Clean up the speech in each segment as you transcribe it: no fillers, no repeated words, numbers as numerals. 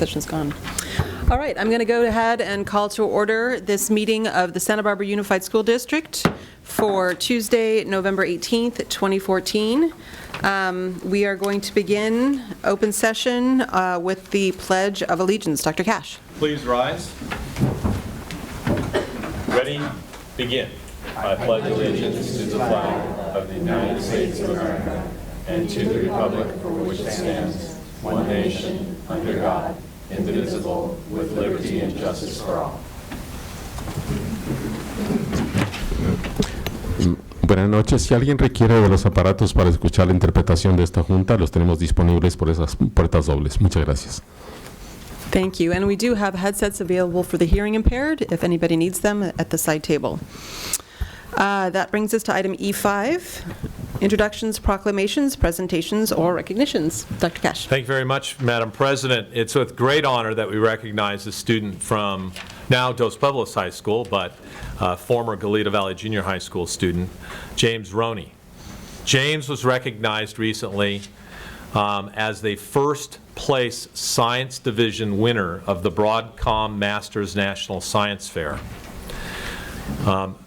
session's gone. All right, I'm going to go ahead and call to order this meeting of the Santa Barbara Unified School District for Tuesday, November 18th, 2014. We are going to begin open session with the Pledge of Allegiance. Dr. Cash. Please rise. Ready, begin. I pledge allegiance to the flag of the United States of America and to the republic for which it stands, one nation, under God, indivisible, with liberty and justice for all. Buenas noches. Si alguien requiere de los aparatos para escuchar la interpretación de esta junta, los tenemos disponibles por esas puertas dobles. Muchas gracias. Thank you. And we do have headsets available for the hearing impaired if anybody needs them at the side table. That brings us to item E5, introductions, proclamations, presentations, or recognitions. Dr. Cash. Thank you very much, Madam President. It's with great honor that we recognize a student from now Dos Pueblos High School, but former Goleta Valley Junior High School student, James Roney. James was recognized recently as the first place Science Division winner of the Broadcom Masters National Science Fair.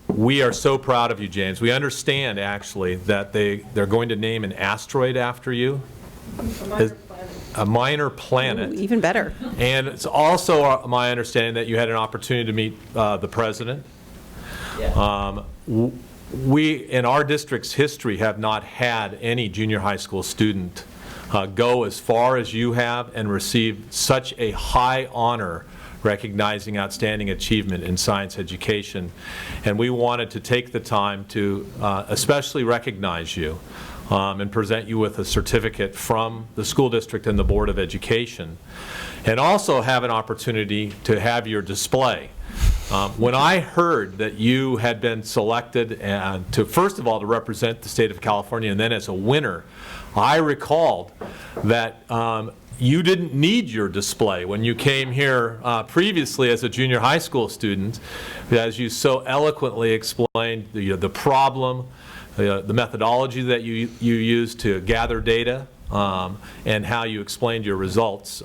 We are so proud of you, James. We understand, actually, that they're going to name an asteroid after you. A minor planet. Ooh, even better. And it's also my understanding that you had an opportunity to meet the president. Yeah. We, in our district's history, have not had any junior high school student go as far as you have and receive such a high honor recognizing outstanding achievement in science education. And we wanted to take the time to especially recognize you and present you with a certificate from the school district and the Board of Education, and also have an opportunity to have your display. When I heard that you had been selected to, first of all, to represent the state of California and then as a winner, I recalled that you didn't need your display when you came here previously as a junior high school student, as you so eloquently explained the problem, the methodology that you used to gather data, and how you explained your results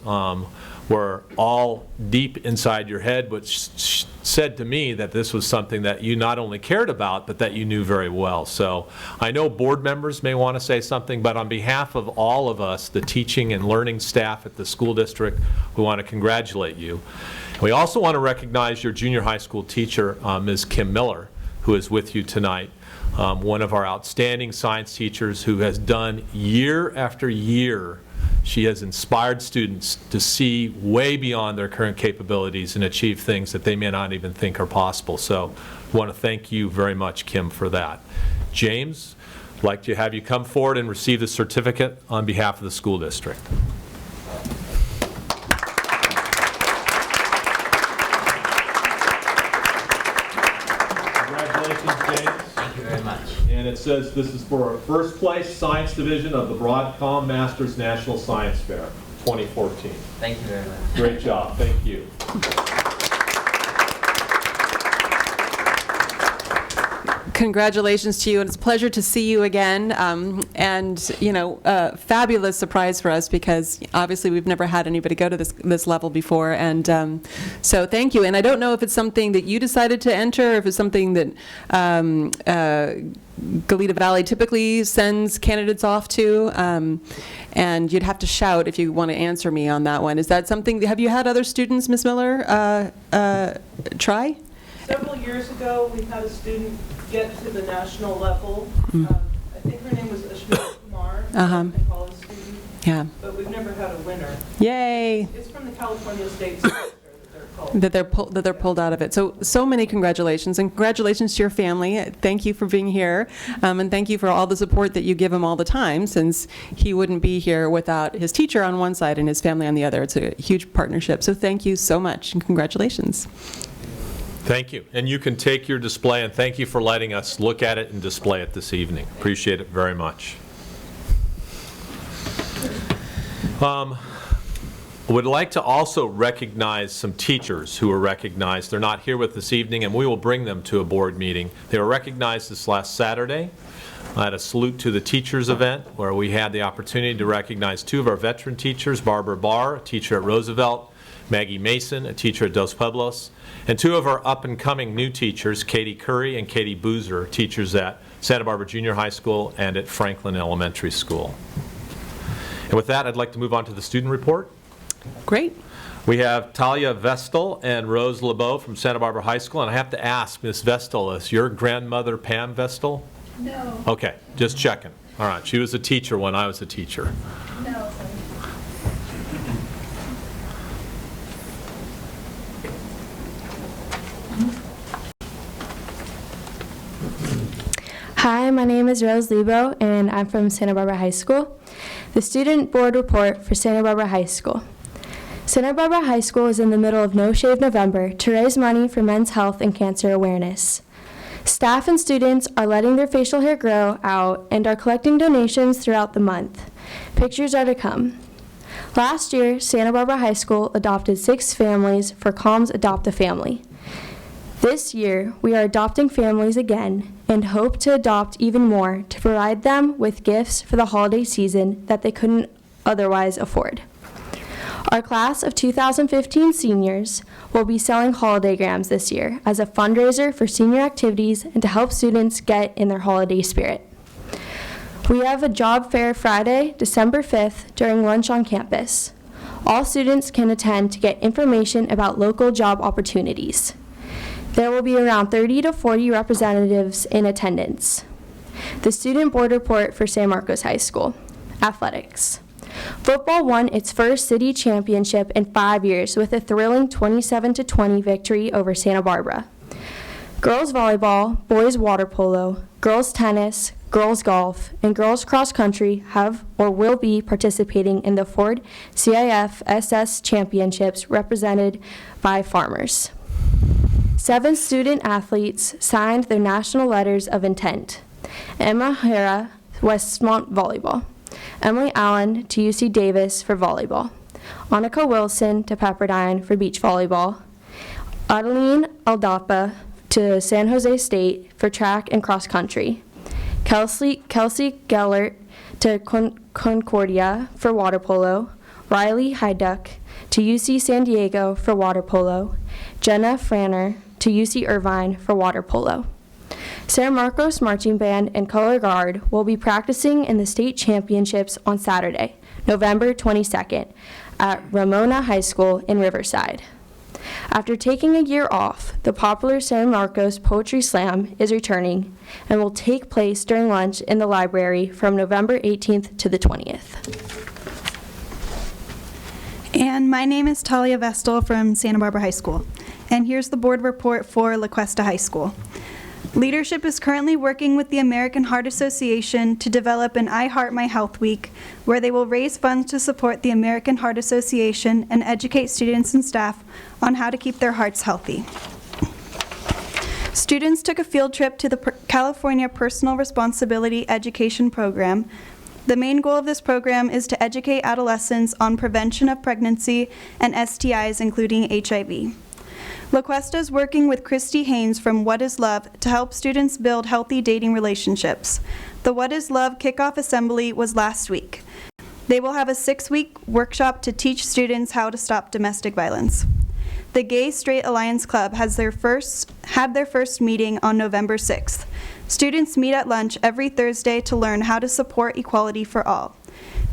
were all deep inside your head, which said to me that this was something that you not only cared about, but that you knew very well. So I know board members may want to say something, but on behalf of all of us, the teaching and learning staff at the school district, we want to congratulate you. We also want to recognize your junior high school teacher, Ms. Kim Miller, who is with you tonight. One of our outstanding science teachers who has done year after year. She has inspired students to see way beyond their current capabilities and achieve things that they may not even think are possible. So I want to thank you very much, Kim, for that. James, I'd like to have you come forward and receive the certificate on behalf of the school district. And it says this is for our first place Science Division of the Broadcom Masters National Science Fair 2014. Thank you very much. Great job. Thank you. Congratulations to you, and it's a pleasure to see you again. And you know, fabulous surprise for us because obviously we've never had anybody go to this level before. And so thank you. And I don't know if it's something that you decided to enter, or if it's something that Goleta Valley typically sends candidates off to. And you'd have to shout if you want to answer me on that one. Is that something? Have you had other students, Ms. Miller, try? Several years ago, we had a student get to the national level. I think her name was Ashmita Kumar, a college student. Yeah. But we've never had a winner. Yay. It's from the California State Science Fair that they're called. That they're pulled out of it. So many congratulations, and congratulations to your family. Thank you for being here, and thank you for all the support that you give him all the time, since he wouldn't be here without his teacher on one side and his family on the other. It's a huge partnership. So thank you so much, and congratulations. Thank you. And you can take your display, and thank you for letting us look at it and display it this evening. Appreciate it very much. Would like to also recognize some teachers who were recognized. They're not here with this evening, and we will bring them to a board meeting. They were recognized this last Saturday at a Salute to the Teachers event, where we had the opportunity to recognize two of our veteran teachers, Barbara Barr, a teacher at Roosevelt, Maggie Mason, a teacher at Dos Pueblos, and two of our up-and-coming new teachers, Katie Curry and Katie Boozer, teachers at Santa Barbara Junior High School and at Franklin Elementary School. And with that, I'd like to move on to the student report. Great. We have Talia Vestal and Rose LeBeau from Santa Barbara High School, and I have to ask, Ms. Vestal, is your grandmother Pam Vestal? No. Okay, just checking. All right, she was a teacher when I was a teacher. No, sorry. Hi, my name is Rose Lebo, and I'm from Santa Barbara High School. The Student Board Report for Santa Barbara High School. Santa Barbara High School is in the middle of No Shave November to raise money for men's health and cancer awareness. Staff and students are letting their facial hair grow out and are collecting donations throughout the month. Pictures are to come. Last year, Santa Barbara High School adopted 6 families for Calm's Adopt a Family. This year, we are adopting families again and hope to adopt even more to provide them with gifts for the holiday season that they couldn't otherwise afford. Our class of 2015 seniors will be selling holidaygrams this year as a fundraiser for senior activities and to help students get in their holiday spirit. We have a job fair Friday, December 5th during lunch on campus. All students can attend to get information about local job opportunities. There will be around 30 to 40 representatives in attendance. The Student Board Report for San Marcos High School. Athletics. Football won its first city championship in 5 years with a thrilling 27-20 victory over Santa Barbara. Girls volleyball, boys water polo, girls tennis, girls golf, and girls cross country have or will be participating in the Ford CIF SS Championships represented by farmers. 7 student athletes signed their national letters of intent. Emma Hera, Westmont Volleyball. Emily Allen to UC Davis for volleyball. Annika Wilson to Pepperdine for beach volleyball. Adeline Aldapa to San Jose State for track and cross country. Kelsey Gellert to Concordia for water polo. Riley Hyduck to UC San Diego for water polo. Jenna Franner to UC Irvine for water polo. San Marcos Marching Band and Color Guard will be practicing in the state championships on Saturday, November 22nd, at Ramona High School in Riverside. After taking a year off, the popular San Marcos Poetry Slam is returning and will take place during lunch in the library from November 18th to the 20th. And my name is Talia Vestal from Santa Barbara High School. And here's the board report for La Cuesta High School. Leadership is currently working with the American Heart Association to develop an I Heart My Health Week, where they will raise funds to support the American Heart Association and educate students and staff on how to keep their hearts healthy. Students took a field trip to the California Personal Responsibility Education Program. The main goal of this program is to educate adolescents on prevention of pregnancy and STIs, including HIV. La Cuesta is working with Christy Haynes from What is Love to help students build healthy dating relationships. The What is Love kickoff assembly was last week. They will have a 6-week workshop to teach students how to stop domestic violence. The Gay Straight Alliance Club had their first meeting on November 6th. Students meet at lunch every Thursday to learn how to support equality for all.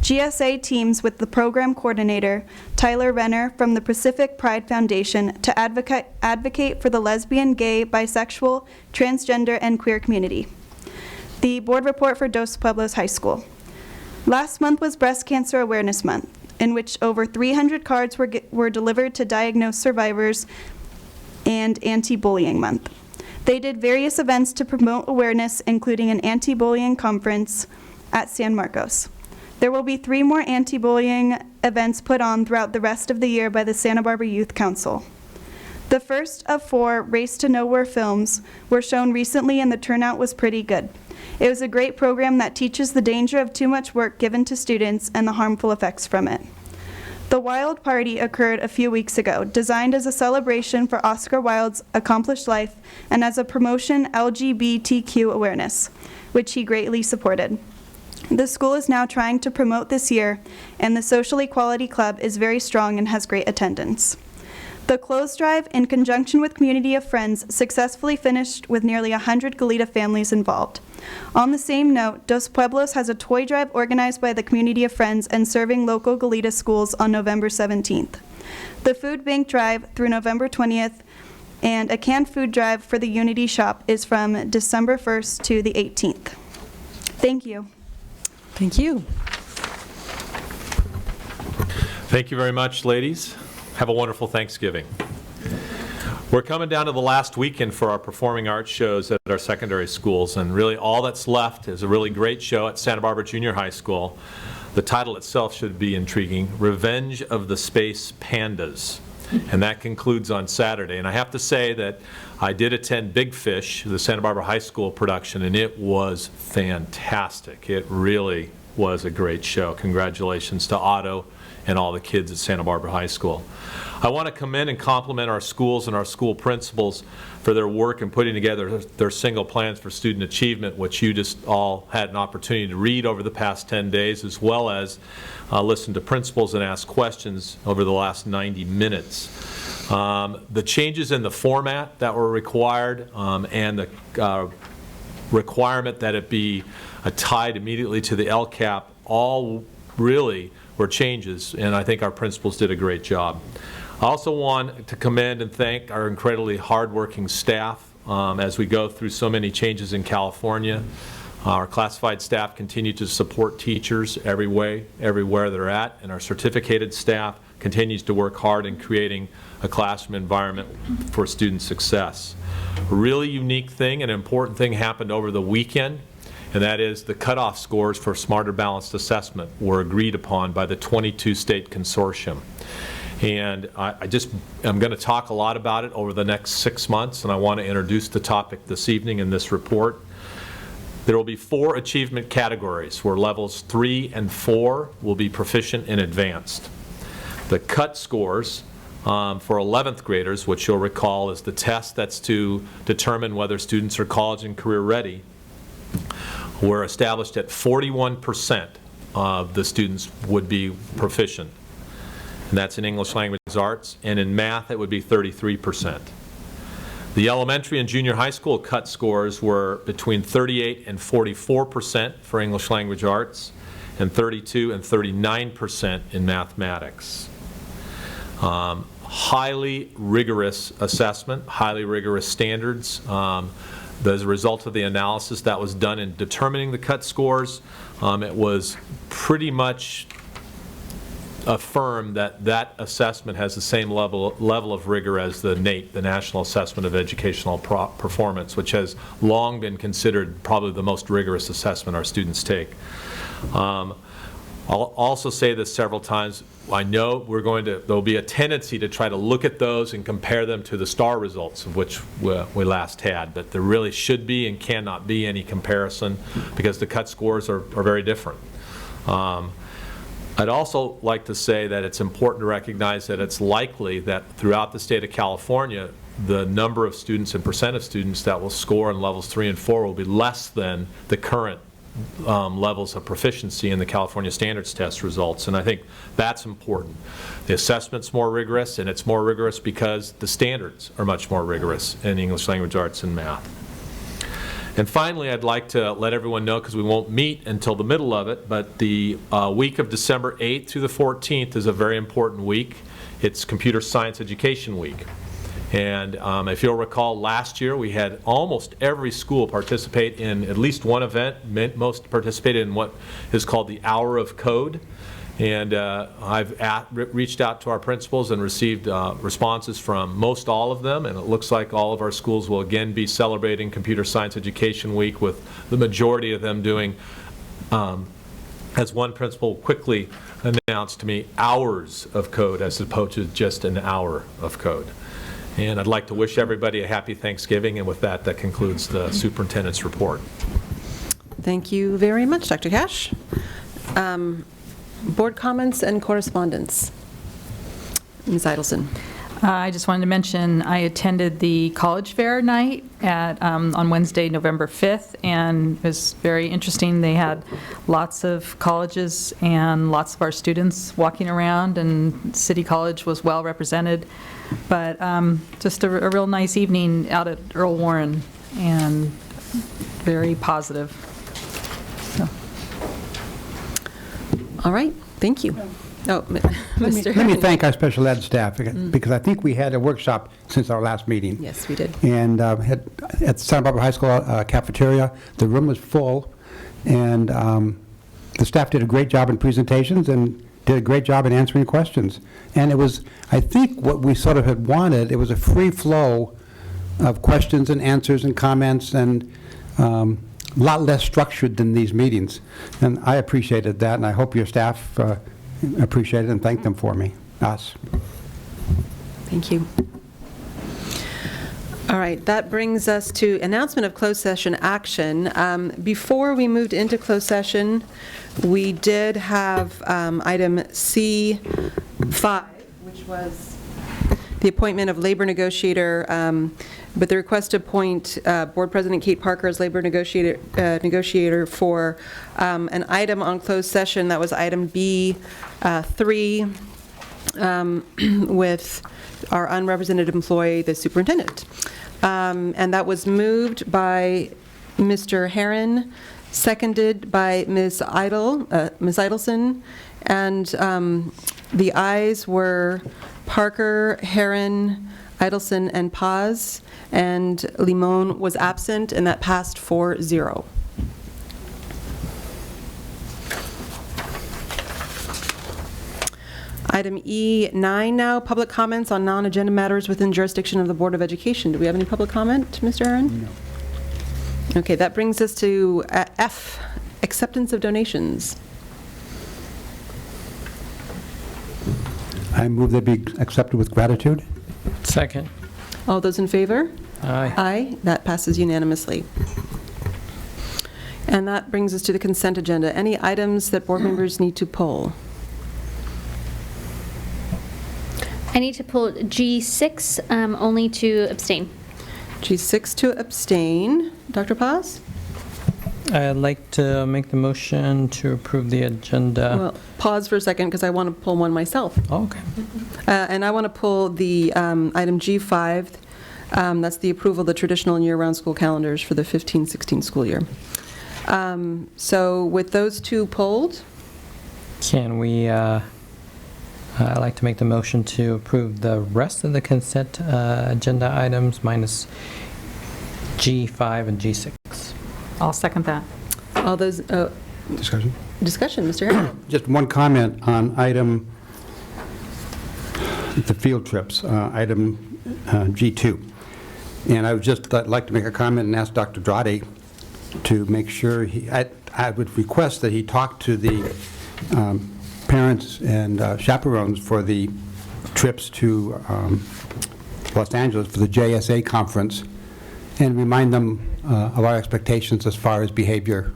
GSA teams with the program coordinator, Tyler Renner from the Pacific Pride Foundation, to advocate for the lesbian, gay, bisexual, transgender, and queer community. The board report for Dos Pueblos High School. Last month was Breast Cancer Awareness Month, in which over 300 cards were delivered to diagnosed survivors, and Anti-Bullying Month. They did various events to promote awareness, including an anti-bullying conference at San Marcos. There will be 3 more anti-bullying events put on throughout the rest of the year by the Santa Barbara Youth Council. The first of 4 Race to Nowhere films were shown recently, and the turnout was pretty good. It was a great program that teaches the danger of too much work given to students and the harmful effects from it. The Wilde Party occurred a few weeks ago, designed as a celebration for Oscar Wilde's accomplished life and as a promotion LGBTQ awareness, which he greatly supported. The school is now trying to promote this year, and the Social Equality Club is very strong and has great attendance. The clothes drive, in conjunction with Community of Friends, successfully finished with nearly 100 Goleta families involved. On the same note, Dos Pueblos has a toy drive organized by the Community of Friends and serving local Goleta schools on November 17th. The food bank drive through November 20th and a canned food drive for the Unity Shop is from December 1st to the 18th. Thank you. Thank you. Thank you very much, ladies. Have a wonderful Thanksgiving. We're coming down to the last weekend for our performing arts shows at our secondary schools, and really all that's left is a really great show at Santa Barbara Junior High School. The title itself should be intriguing, Revenge of the Space Pandas, and that concludes on Saturday. And I have to say that I did attend Big Fish, the Santa Barbara High School production, and it was fantastic. It really was a great show. Congratulations to Otto and all the kids at Santa Barbara High School. I want to commend and compliment our schools and our school principals for their work in putting together their single plans for student achievement, which you just all had an opportunity to read over the past 10 days, as well as listen to principals and ask questions over the last 90 minutes. The changes in the format that were required and the requirement that it be tied immediately to the LCAP all really were changes, and I think our principals did a great job. I also want to commend and thank our incredibly hardworking staff as we go through so many changes in California. Our classified staff continue to support teachers everywhere they're at, and our certificated staff continues to work hard in creating a classroom environment for student success. A really unique thing, an important thing happened over the weekend, and that is the cutoff scores for Smarter Balanced Assessment were agreed upon by the 22 state consortium. And I'm going to talk a lot about it over the next 6 months, and I want to introduce the topic this evening in this report. There will be 4 achievement categories where levels 3 and 4 will be proficient and advanced. The cut scores for 11th graders, which you'll recall is the test that's to determine whether students are college and career ready, were established at 41% of the students would be proficient. And that's in English language arts, and in math it would be 33%. The elementary and junior high school cut scores were between 38 and 44% for English language arts, and 32 and 39% in mathematics. Highly rigorous assessment, highly rigorous standards. As a result of the analysis that was done in determining the cut scores, it was pretty much affirmed that that assessment has the same level of rigor as the NAEP, the National Assessment of Educational Performance, which has long been considered probably the most rigorous assessment our students take. I'll also say this several times. I know there'll be a tendency to try to look at those and compare them to the STAR results, of which we last had, but there really should be and cannot be any comparison because the cut scores are very different. I'd also like to say that it's important to recognize that it's likely that throughout the state of California, the number of students and percent of students that will score in levels 3 and 4 will be less than the current levels of proficiency in the California Standards Test results, and I think that's important. The assessment's more rigorous, and it's more rigorous because the standards are much more rigorous in English language arts and math. And finally, I'd like to let everyone know, because we won't meet until the middle of it, but the week of December 8th through the 14th is a very important week. It's Computer Science Education Week. And if you'll recall, last year we had almost every school participate in at least one event. Most participated in what is called the Hour of Code. And I've reached out to our principals and received responses from most all of them, and it looks like all of our schools will again be celebrating Computer Science Education Week, with the majority of them doing, as one principal quickly announced to me, hours of code as opposed to just an hour of code. And I'd like to wish everybody a happy Thanksgiving, and with that, that concludes the superintendent's report. Thank you very much, Dr. Cash. Board comments and correspondence. Ms. Idelson. I just wanted to mention, I attended the College Fair night on Wednesday, November 5th, and it was very interesting. They had lots of colleges and lots of our students walking around, and City College was well represented. But just a real nice evening out at Earl Warren, and very positive. So. All right, thank you. Oh, Mr. Let me thank our special ed staff, because I think we had a workshop since our last meeting. Yes, we did. And at Santa Barbara High School cafeteria, the room was full, and the staff did a great job in presentations and did a great job in answering questions. And it was, I think, what we sort of had wanted. It was a free flow of questions and answers and comments, and a lot less structured than these meetings. And I appreciated that, and I hope your staff appreciate it and thank them for me, us. Thank you. All right, that brings us to announcement of closed session action. Before we moved into closed session, we did have item C5, which was the appointment of labor negotiator, but the request to appoint Board President Kate Parker as labor negotiator for an item on closed session. That was item B3 with our unrepresented employee, the superintendent. And that was moved by Mr. Herron, seconded by Ms. Idelson, and the ayes were Parker, Herron, Idelson, and Paz, and Limon was absent, and that passed 4-0. Item E9 now, public comments on non-agenda matters within jurisdiction of the Board of Education. Do we have any public comment, Mr. Aaron? No. Okay, that brings us to F, acceptance of donations. I move they be accepted with gratitude. Second. All those in favor? Aye. Aye. That passes unanimously. And that brings us to the consent agenda. Any items that board members need to pull? I need to pull G6 only to abstain. G6 to abstain. Dr. Paz? I'd like to make the motion to approve the agenda. Well, pause for a second because I want to pull one myself. Oh, okay. And I want to pull the item G5. That's the approval of the traditional and year-round school calendars for the 15-16 school year. So with those two pulled, Can we, I'd like to make the motion to approve the rest of the consent agenda items minus G5 and G6. I'll second that. all those, Discussion? discussion, Mr. Harrell. Just one comment on item, the field trips, item G2. And I would just like to make a comment and ask Dr. Drade to make sure, I would request that he talk to the parents and chaperones for the trips to Los Angeles for the JSA conference, and remind them of our expectations as far as behavior.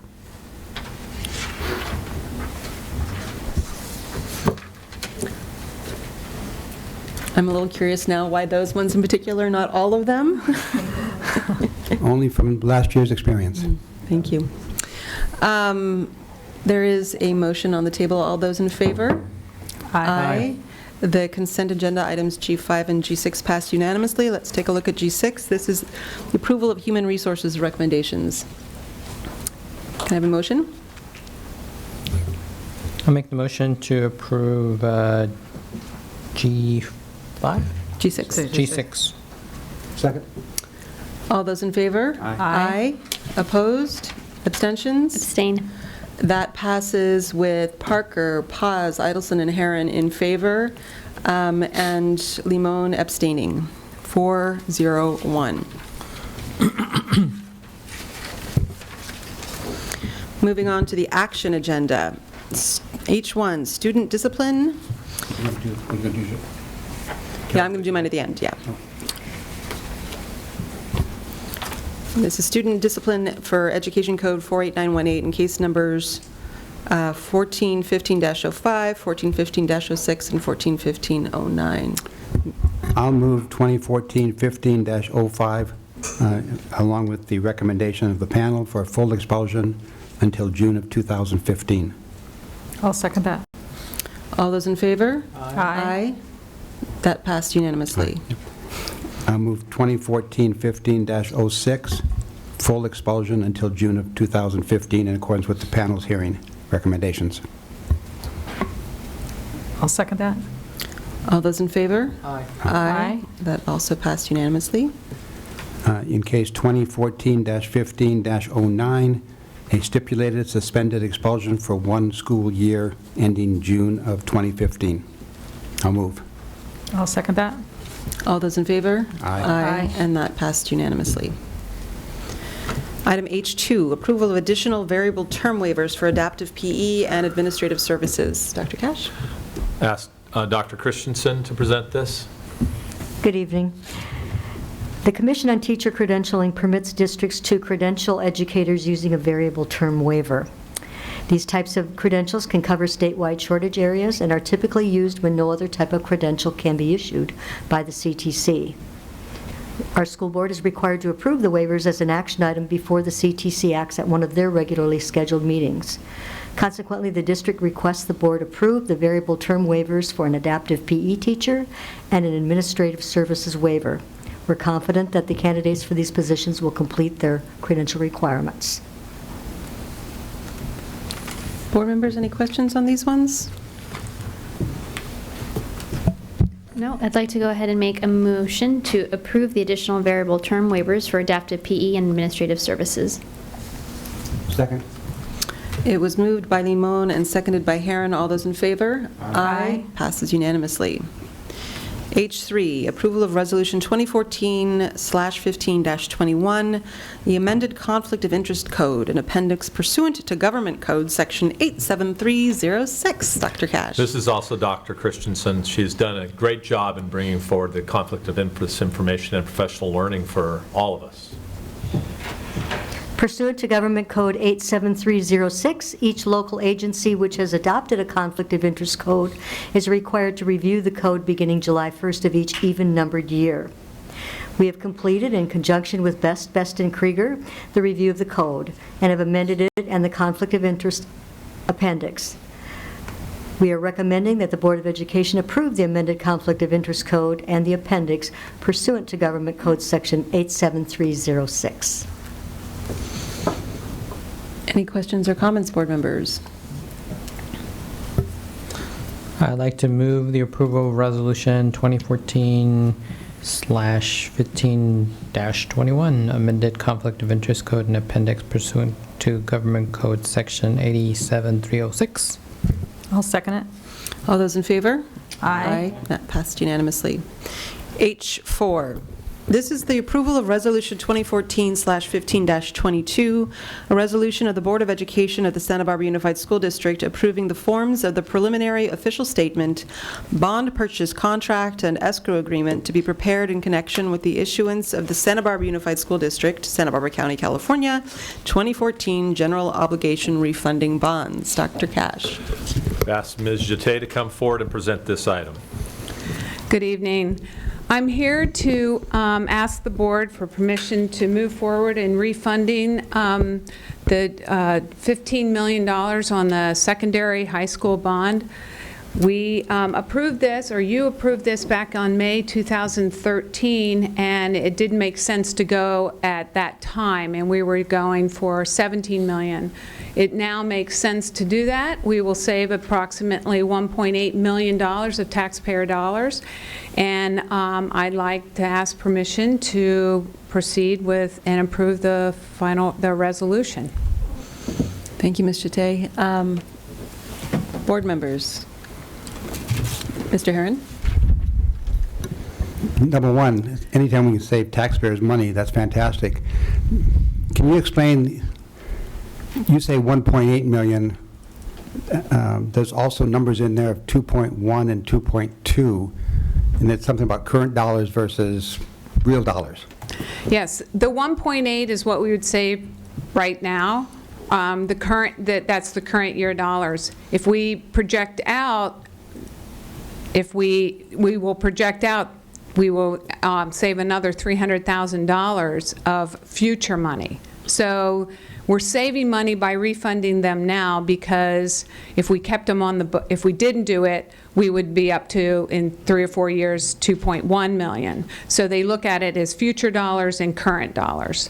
I'm a little curious now why those ones in particular, not all of them. Only from last year's experience. Thank you. There is a motion on the table. All those in favor? Aye. The consent agenda items G5 and G6 passed unanimously. Let's take a look at G6. This is the approval of human resources recommendations. Can I have a motion? I'll make the motion to approve G5? G6. G6. Second. All those in favor? Aye. Opposed? Abstentions? Abstain. That passes with Parker, Paz, Idelson, and Herron in favor, and Limon abstaining. 4-0-1. Moving on to the action agenda. H1, student discipline. Yeah, I'm going to do mine at the end, yeah. This is student discipline for Education Code 48918 in case numbers 1415-05, 1415-06, and 1415-09. I'll move 2014-15-05, along with the recommendation of the panel for full expulsion until June of 2015. I'll second that. All those in favor? Aye. That passed unanimously. I'll move 2014-15-06, full expulsion until June of 2015 in accordance with the panel's hearing recommendations. I'll second that. All those in favor? Aye. Aye. That also passed unanimously. In case 2014-15-09, a stipulated suspended expulsion for 1 school year ending June of 2015. I'll move. I'll second that. All those in favor? Aye. Aye. And that passed unanimously. Item H2, approval of additional variable term waivers for adaptive PE and administrative services. Dr. Cash? Ask Dr. Christensen to present this. Good evening. The Commission on Teacher Credentialing permits districts to credential educators using a variable term waiver. These types of credentials can cover statewide shortage areas and are typically used when no other type of credential can be issued by the CTC. Our school board is required to approve the waivers as an action item before the CTC acts at one of their regularly scheduled meetings. Consequently, the district requests the board approve the variable term waivers for an adaptive PE teacher and an administrative services waiver. We're confident that the candidates for these positions will complete their credential requirements. Board members, any questions on these ones? No, I'd like to go ahead and make a motion to approve the additional variable term waivers for adaptive PE and administrative services. Second. It was moved by Limon and seconded by Herron. All those in favor? Aye. Passes unanimously. H3, approval of Resolution 2014/15-21, the amended Conflict of Interest Code, an appendix pursuant to Government Code Section 87306. Dr. Cash. This is also Dr. Christensen. She's done a great job in bringing forward the conflict of interest information and professional learning for all of us. Pursuant to Government Code 87306, each local agency which has adopted a conflict of interest code is required to review the code beginning July 1st of each even-numbered year. We have completed, in conjunction with Best & Krieger, the review of the code and have amended it and the conflict of interest appendix. We are recommending that the Board of Education approve the amended conflict of interest code and the appendix pursuant to Government Code Section 87306. Any questions or comments, board members? I'd like to move the approval of Resolution 2014/15-21, amended Conflict of Interest Code and Appendix pursuant to Government Code Section 87306. I'll second it. All those in favor? Aye. That passed unanimously. H4, this is the approval of Resolution 2014/15-22, a resolution of the Board of Education of the Santa Barbara Unified School District approving the forms of the preliminary official statement, bond purchase contract, and escrow agreement to be prepared in connection with the issuance of the Santa Barbara Unified School District, Santa Barbara County, California, 2014 General Obligation Refunding Bonds. Dr. Cash. Ask Ms. Jeté to come forward and present this item. Good evening. I'm here to ask the board for permission to move forward in refunding the $15 million on the secondary high school bond. We approved this, or you approved this back on May 2013, and it didn't make sense to go at that time, and we were going for $17 million. It now makes sense to do that. We will save approximately $1.8 million of taxpayer dollars, and I'd like to ask permission to proceed with and approve the resolution. Thank you, Ms. Jeté. Board members. Mr. Herron? Number one, anytime we can save taxpayers' money, that's fantastic. Can you explain, you say 1.8 million, there's also numbers in there of 2.1 and 2.2, and it's something about current dollars versus real dollars. Yes, the 1.8 is what we would save right now. That's the current year dollars. If we project out, we will project out we will save another $300,000 of future money. So we're saving money by refunding them now, because if we kept them on the, if we didn't do it, we would be up to, in 3 or 4 years, $2.1 million. So they look at it as future dollars and current dollars.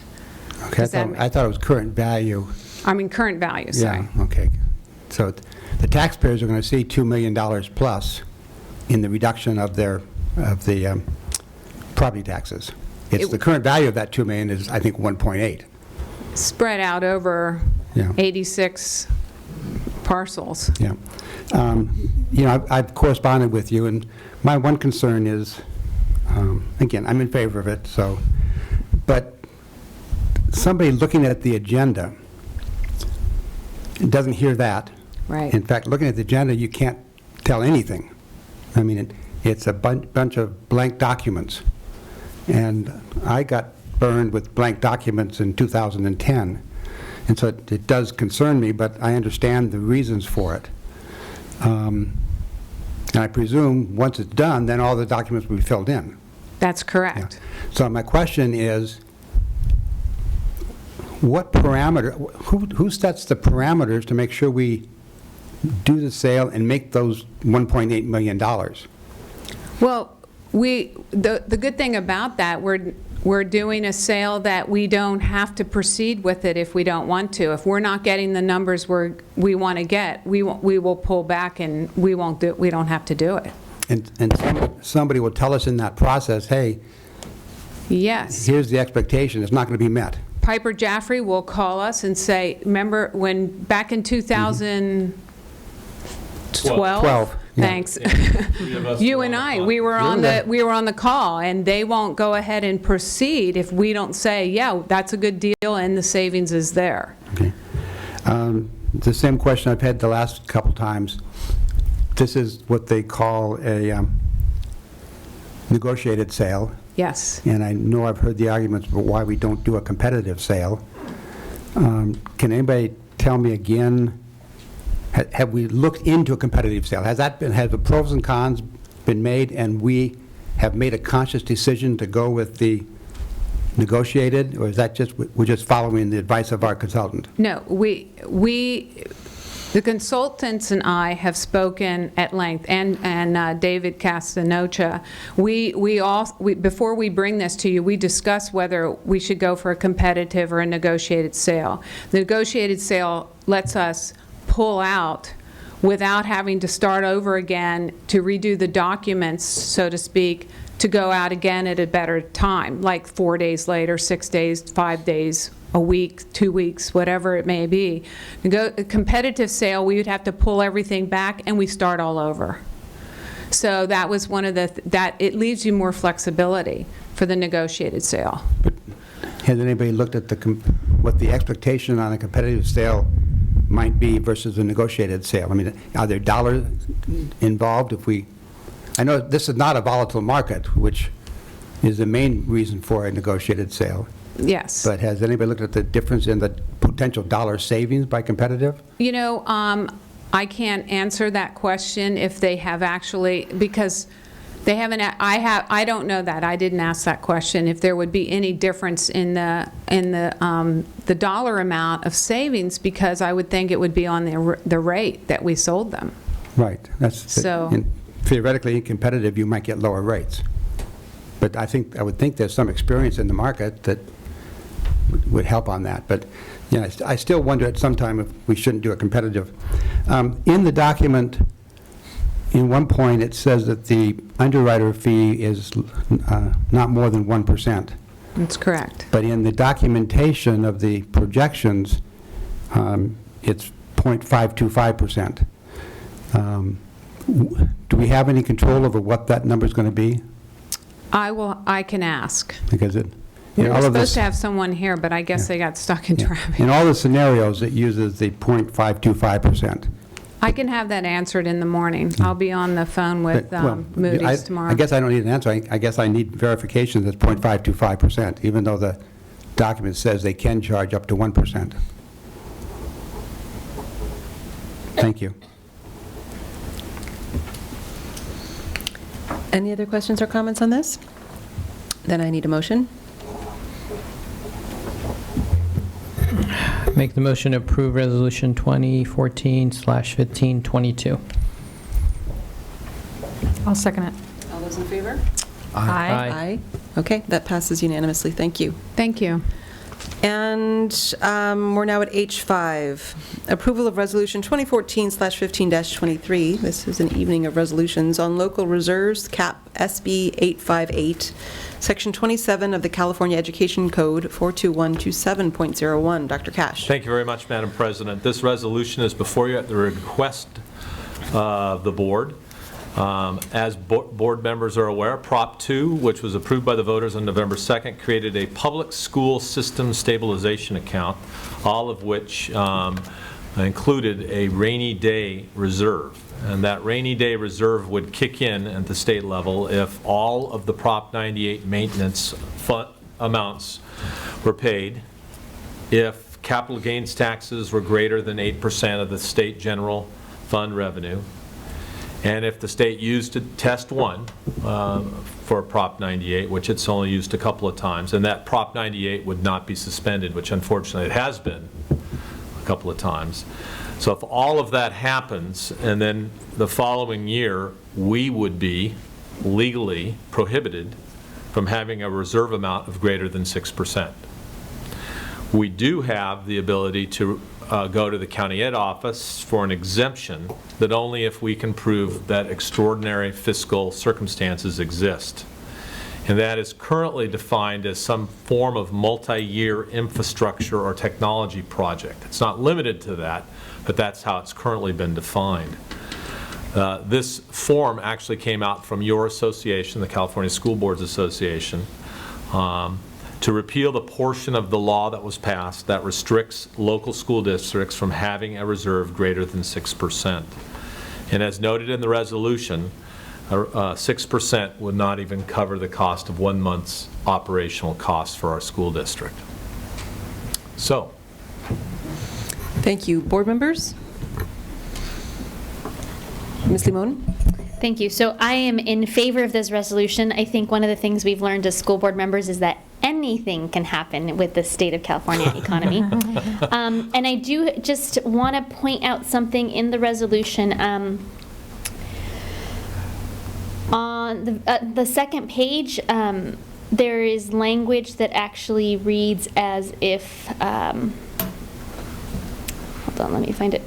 Okay, I thought it was current value. I mean, current value, sorry. Yeah, okay. So the taxpayers are going to see $2 million plus in the reduction of the property taxes. It's the current value of that $2 million is, I think, 1.8. Spread out over 86 parcels. Yeah. You know, I've corresponded with you, and my one concern is, again, I'm in favor of it, so, but somebody looking at the agenda doesn't hear that. Right. In fact, looking at the agenda, you can't tell anything. I mean, it's a bunch of blank documents. And I got burned with blank documents in 2010. And so it does concern me, but I understand the reasons for it. And I presume once it's done, then all the documents will be filled in. That's correct. Yeah. So my question is, what parameter, who sets the parameters to make sure we do the sale and make those $1.8 million? Well, the good thing about that, we're doing a sale that we don't have to proceed with it if we don't want to. If we're not getting the numbers we want to get, we will pull back, and we don't have to do it. And somebody will tell us in that process, hey, yes, here's the expectation, it's not going to be met. Piper Jaffray will call us and say, remember when back in 2012? 12. Yeah. Thanks. You and I, we were on the call, and they won't go ahead and proceed if we don't say, yeah, that's a good deal and the savings is there. Okay. The same question I've had the last couple times. This is what they call a negotiated sale. Yes. And I know I've heard the arguments about why we don't do a competitive sale. Can anybody tell me again, have we looked into a competitive sale? Has the pros and cons been made, and we have made a conscious decision to go with the negotiated, or is that just, we're just following the advice of our consultant? No, the consultants and I have spoken at length, and David Castanocha. Before we bring this to you, we discuss whether we should go for a competitive or a negotiated sale. The negotiated sale lets us pull out without having to start over again to redo the documents, so to speak, to go out again at a better time, like 4 days later, 6 days, 5 days, a week, 2 weeks, whatever it may be. A competitive sale, we would have to pull everything back and we start all over. So that was one of that it leaves you more flexibility for the negotiated sale. But has anybody looked at what the expectation on a competitive sale might be versus a negotiated sale? I mean, are there dollars involved if we, I know this is not a volatile market, which is the main reason for a negotiated sale. Yes. But has anybody looked at the difference in the potential dollar savings by competitive? You know, I can't answer that question if they have actually, because they haven't, I don't know that. I didn't ask that question, if there would be any difference in the dollar amount of savings, because I would think it would be on the rate that we sold them. Right. That's so. Theoretically, in competitive, you might get lower rates. But I would think there's some experience in the market that would help on that. But yeah, I still wonder at some time if we shouldn't do a competitive. In the document, in one point, it says that the underwriter fee is not more than 1%. That's correct. But in the documentation of the projections, it's 0.525%. Do we have any control over what that number is going to be? I can ask. Because we were supposed to have someone here, but I guess they got stuck in traffic. In all the scenarios, it uses the 0.525%. I can have that answered in the morning. I'll be on the phone with Moody's tomorrow. I guess I don't need an answer. I guess I need verification that it's 0.525%, even though the document says they can charge up to 1%. Thank you. Any other questions or comments on this? Then I need a motion. Make the motion to approve Resolution 2014/1522. I'll second it. All those in favor? Aye. Okay, that passes unanimously. Thank you. Thank you. And we're now at H5, approval of Resolution 2014/15-23. This is an evening of resolutions on local reserves, CAP SB 858, Section 27 of the California Education Code 42127.01. Dr. Cash. Thank you very much, Madam President. This resolution is before you at the request of the board. As board members are aware, Prop 2, which was approved by the voters on November 2nd, created a public school system stabilization account, all of which included a rainy day reserve. And that rainy day reserve would kick in at the state level if all of the Prop 98 maintenance amounts were paid, if capital gains taxes were greater than 8% of the state general fund revenue, and if the state used test 1 for Prop 98, which it's only used a couple of times, and that Prop 98 would not be suspended, which unfortunately it has been a couple of times. So if all of that happens, and then the following year, we would be legally prohibited from having a reserve amount of greater than 6%. We do have the ability to go to the county ed office for an exemption, that only if we can prove that extraordinary fiscal circumstances exist. And that is currently defined as some form of multi-year infrastructure or technology project. It's not limited to that, but that's how it's currently been defined. This form actually came out from your association, the California School Boards Association, to repeal the portion of the law that was passed that restricts local school districts from having a reserve greater than 6%. And as noted in the resolution, 6% would not even cover the cost of 1 month's operational costs for our school district. So. Thank you. Board members? Ms. Limon? Thank you. So I am in favor of this resolution. I think one of the things we've learned as school board members is that anything can happen with the state of California economy. And I do just want to point out something in the resolution. On the second page, there is language that actually reads as if, hold on, let me find it.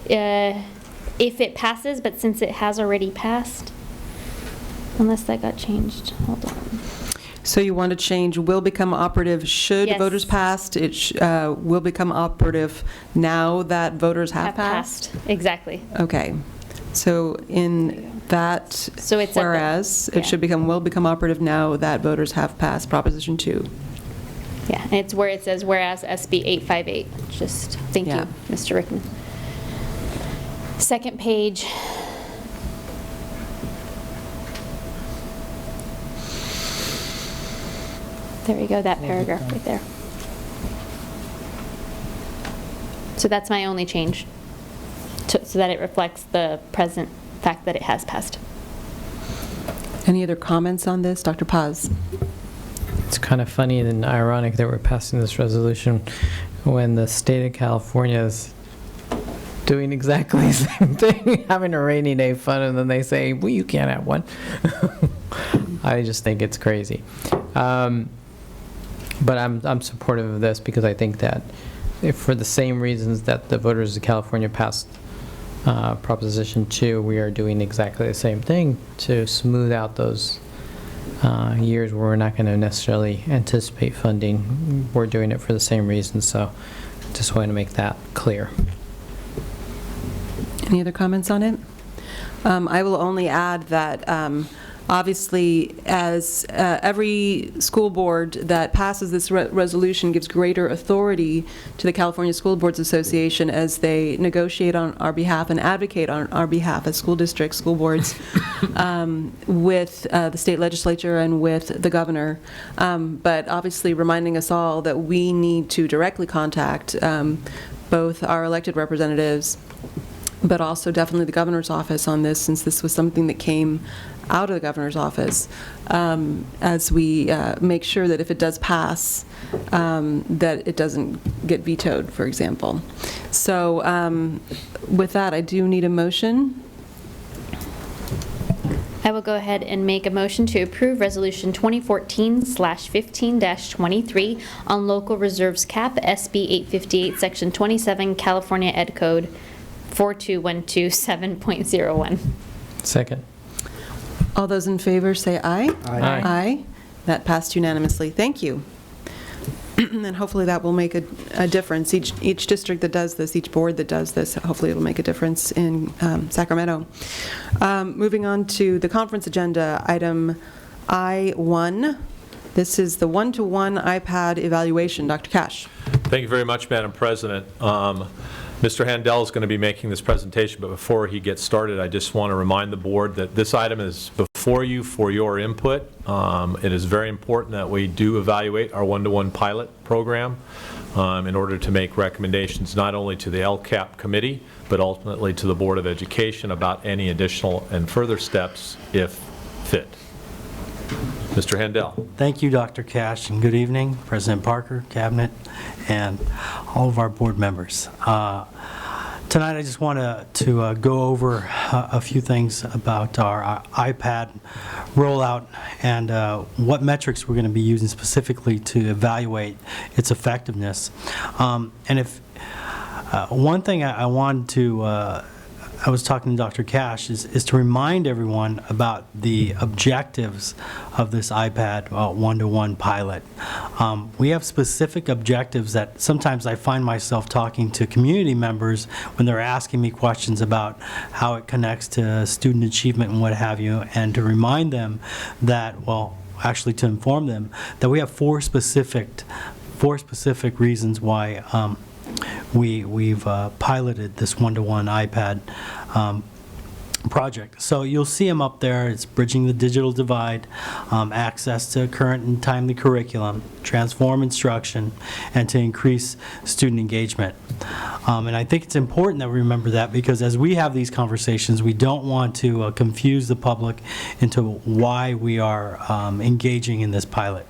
If it passes, but since it has already passed, unless that got changed, hold on. So you want to change will become operative should Yes. voters passed. It will become operative now that voters have passed? Exactly. Okay. So in that So it's at the- whereas, yeah. it should become, will become operative now that voters have passed Proposition 2. Yeah, and it's where it says, whereas SB 858. Just, thank Yeah. you, Mr. Rickman. Second page. There we go, that paragraph right there. So that's my only change, so that it reflects the present fact that it has passed. Any other comments on this? Dr. Paz? It's kind of funny and ironic that we're passing this resolution when the state of California is doing exactly the same thing, having a rainy day fund, and then they say, well, you can't have one. I just think it's crazy. But I'm supportive of this because I think that if for the same reasons that the voters of California passed Proposition 2, we are doing exactly the same thing to smooth out those years where we're not going to necessarily anticipate funding. We're doing it for the same reasons, so just wanted to make that clear. Any other comments on it? I will only add that obviously, as every school board that passes this resolution gives greater authority to the California School Boards Association as they negotiate on our behalf and advocate on our behalf as school districts, school boards, with the state legislature and with the governor. But obviously reminding us all that we need to directly contact both our elected representatives but also definitely the governor's office on this, since this was something that came out of the governor's office, as we make sure that if it does pass, that it doesn't get vetoed, for example. So with that, I do need a motion. I will go ahead and make a motion to approve Resolution 2014/15-23 on local reserves cap, SB 858, Section 27, California Ed Code 42127.01. Second. All those in favor say aye. Aye. Aye. That passed unanimously. Thank you. And hopefully that will make a difference. Each district that does this, each board that does this, hopefully it'll make a difference in Sacramento. Moving on to the conference agenda, item I-1. This is the one-to-one iPad evaluation. Dr. Cash. Thank you very much, Madam President. Mr. Handel is going to be making this presentation, but before he gets started, I just want to remind the board that this item is before you for your input. It is very important that we do evaluate our one-to-one pilot program in order to make recommendations not only to the LCAP committee, but ultimately to the Board of Education about any additional and further steps if fit. Mr. Handel. Thank you, Dr. Cash, and good evening, President Parker, Cabinet, and all of our board members. Tonight I just want to go over a few things about our iPad rollout and what metrics we're going to be using specifically to evaluate its effectiveness. And if one thing I wanted to I was talking to Dr. Cash is to remind everyone about the objectives of this iPad one-to-one pilot. We have specific objectives that sometimes I find myself talking to community members when they're asking me questions about how it connects to student achievement and what have you, and to remind them that, well, actually to inform them that we have four specific reasons why we've piloted this one-to-one iPad project. So you'll see them up there. It's bridging the digital divide, access to current and timely curriculum, transform instruction, and to increase student engagement. And I think it's important that we remember that, because as we have these conversations, we don't want to confuse the public into why we are engaging in this pilot.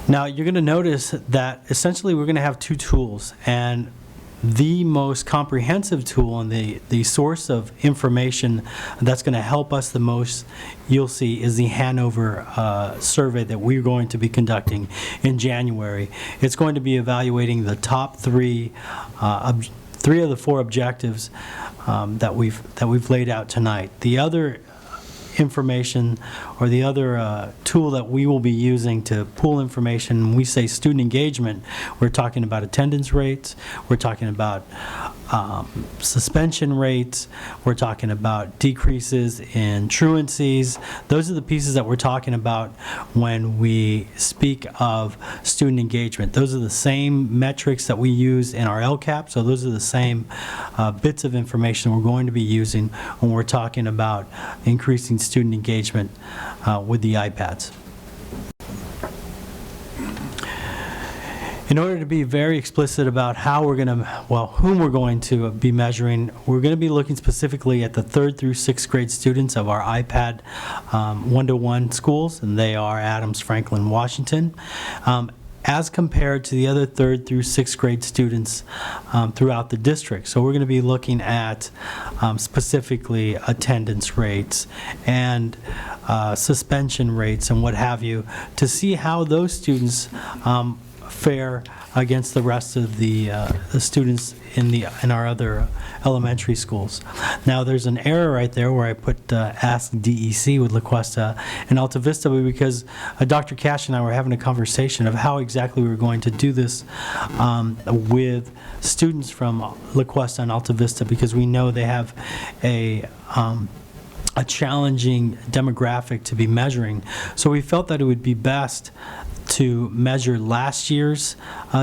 Now, you're going to notice that essentially we're going to have two tools, and the most comprehensive tool and the source of information that's going to help us the most, you'll see, is the Hanover survey that we're going to be conducting in January. It's going to be evaluating the top three of the four objectives that we've laid out tonight. The other information, or the other tool that we will be using to pull information, when we say student engagement, we're talking about attendance rates, we're talking about suspension rates, we're talking about decreases in truancies. Those are the pieces that we're talking about when we speak of student engagement. Those are the same metrics that we use in our LCAP, so those are the same bits of information we're going to be using when we're talking about increasing student engagement with the iPads. In order to be very explicit about how we're going to, whom we're going to be measuring, we're going to be looking specifically at the 3rd through 6th grade students of our iPad one-to-one schools, and they are Adams, Franklin, Washington, as compared to the other 3rd through 6th grade students throughout the district. So we're going to be looking at specifically attendance rates and suspension rates and what have you, to see how those students fare against the rest of the students in our other elementary schools. Now, there's an error right there where I put Ask DEC with La Cuesta and Alta Vista, because Dr. Cash and I were having a conversation of how exactly we were going to do this with students from La Cuesta and Alta Vista, because we know they have a challenging demographic to be measuring. So we felt that it would be best to measure last year's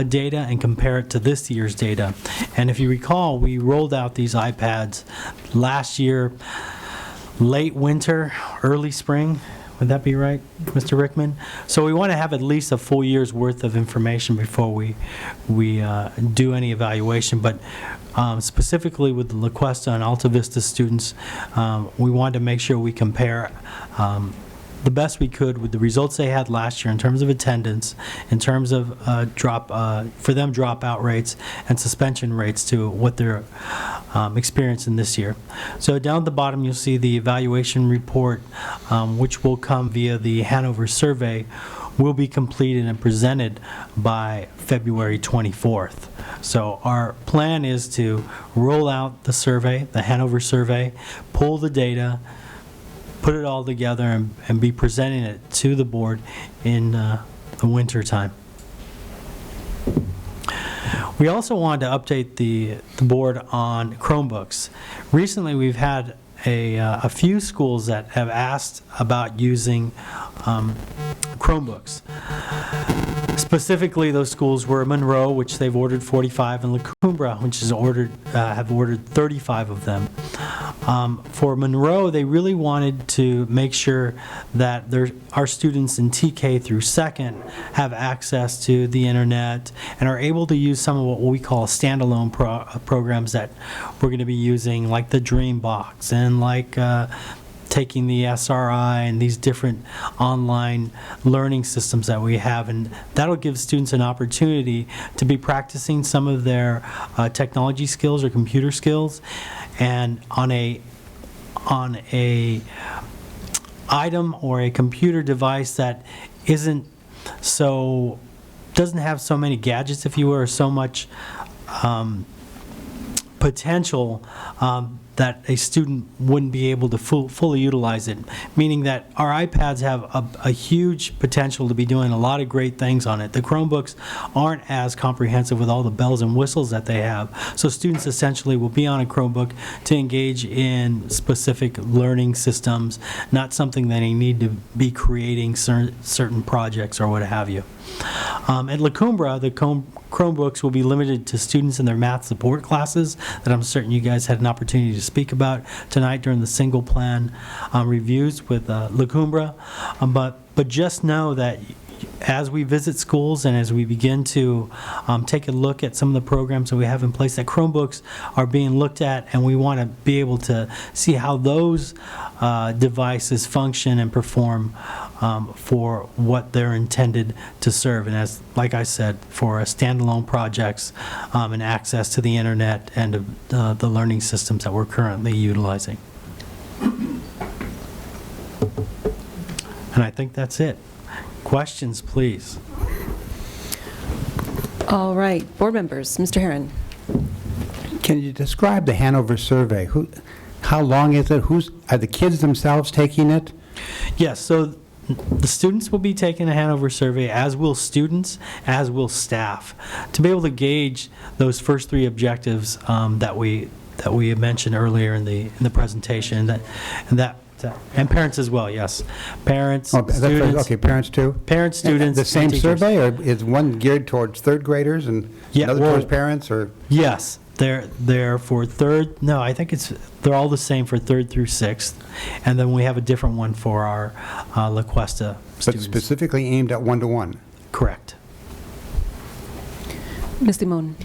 data and compare it to this year's data. And if you recall, we rolled out these iPads last year, late winter, early spring. Would that be right, Mr. Rickman? So we want to have at least a full year's worth of information before we do any evaluation. But specifically with the La Cuesta and Alta Vista students, we wanted to make sure we compare the best we could with the results they had last year in terms of attendance, in terms of dropout rates and suspension rates to what they're experiencing this year. So down at the bottom, you'll see the evaluation report, which will come via the Hanover survey, will be completed and presented by February 24th. So our plan is to roll out the survey, the Hanover survey, pull the data, put it all together and be presenting it to the board in the winter time. We also wanted to update the board on Chromebooks. Recently, we've had a few schools that have asked about using Chromebooks. Specifically, those schools were Monroe, which they've ordered 45, and La Cumbre, which has have ordered 35 of them. For Monroe, they really wanted to make sure that our students in TK through second have access to the internet and are able to use some of what we call standalone programs that we're going to be using, like the Dreambox and like taking the SRI and these different online learning systems that we have, and that'll give students an opportunity to be practicing some of their technology skills or computer skills, and on a item or a computer device that doesn't have so many gadgets, if you will, or so much potential that a student wouldn't be able to fully utilize it, meaning that our iPads have a huge potential to be doing a lot of great things on it. The Chromebooks aren't as comprehensive with all the bells and whistles that they have, so students essentially will be on a Chromebook to engage in specific learning systems, not something that they need to be creating certain projects or what have you. At La Cumbre, the Chromebooks will be limited to students in their math support classes that I'm certain you guys had an opportunity to speak about tonight during the single plan reviews with La Cumbre. But just know that as we visit schools and as we begin to take a look at some of the programs that we have in place, that Chromebooks are being looked at, and we want to be able to see how those devices function and perform for what they're intended to serve, and as, like I said, for standalone projects and access to the internet and the learning systems that we're currently utilizing. And I think that's it. Questions, please. All right, board members, Mr. Herron. Can you describe the Hanover survey? How long is it? Are the kids themselves taking it? Yes, so the students will be taking a Hanover survey, as will students, as will staff, to be able to gauge those first three objectives that we mentioned earlier in the presentation, and parents as well. Yes, parents, students. Okay, parents too. Parents, students. The same and teachers. survey, or is one geared towards third graders and another towards parents, or? Yes. They're for third. No, I think they're all the same for third through sixth, and then we have a different one for our La Cuesta students. But specifically aimed at one-to-one. Correct. Ms. Limon.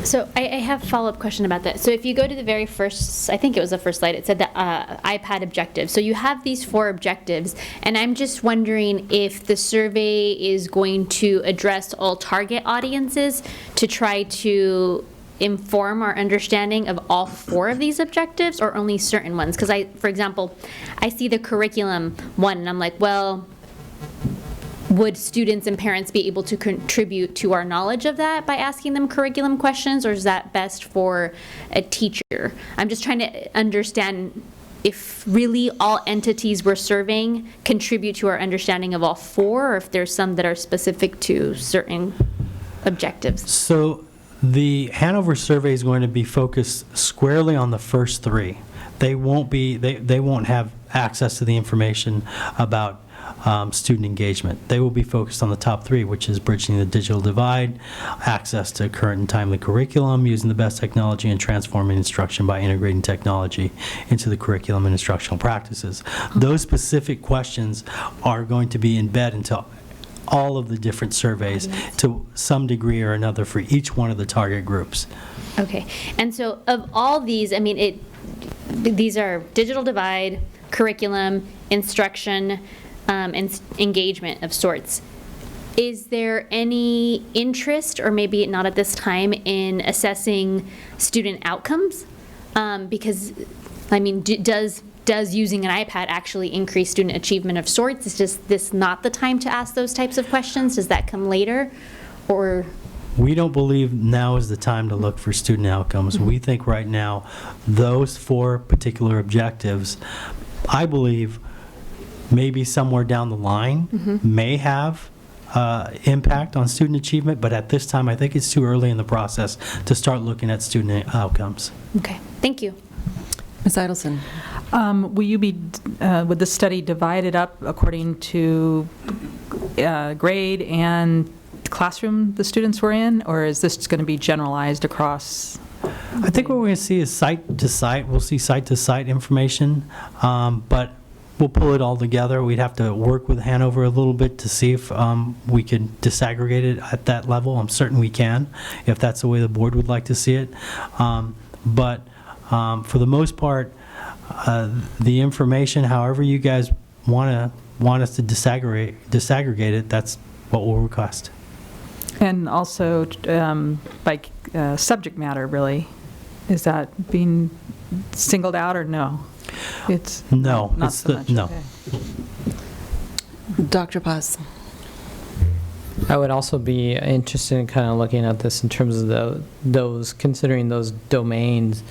So I have a follow-up question about that. So if you go to the very first, I think it was the first slide, it said the iPad objectives. So you have these 4 objectives, and I'm just wondering if the survey is going to address all target audiences to try to inform our understanding of all 4 of these objectives, or only certain ones? Because for example, I see the curriculum one, and I'm like, well, would students and parents be able to contribute to our knowledge of that by asking them curriculum questions, or is that best for a teacher? I'm just trying to understand if really all entities we're serving contribute to our understanding of all 4, or if there's some that are specific to certain objectives. So the Hanover survey is going to be focused squarely on the first 3. They won't have access to the information about student engagement. They will be focused on the top three, which is bridging the digital divide, access to current and timely curriculum, using the best technology, and transforming instruction by integrating technology into the curriculum and instructional practices. Those specific questions are going to be embedded into all of the different surveys to some degree or another for each one of the target groups. Okay, and so of all these, I mean, these are digital divide, curriculum, instruction, and engagement of sorts. Is there any interest, or maybe not at this time, in assessing student outcomes? Because, I mean, does using an iPad actually increase student achievement of sorts? Is just this not the time to ask those types of questions? Does that come later, or? We don't believe now is the time to look for student outcomes. We think right now those 4 particular objectives, I believe, maybe somewhere down the line may have impact on student achievement, but at this time I think it's too early in the process to start looking at student outcomes. Okay, thank you. Ms. Idelson. Will you be, would the study divided up according to grade and classroom the students were in, or is this going to be generalized across? I think what we're going to see is site to site. We'll see site to site information, but we'll pull it all together. We'd have to work with Hanover a little bit to see if we can disaggregate it at that level. I'm certain we can, if that's the way the board would like to see it. But for the most part, the information, however you guys want us to disaggregate it, that's what we'll request. And also by subject matter, really, is that being singled out, or no? It's no, not it's so much. no. Okay. Dr. Paz. I would also be interested in kind of looking at this in terms of considering those domains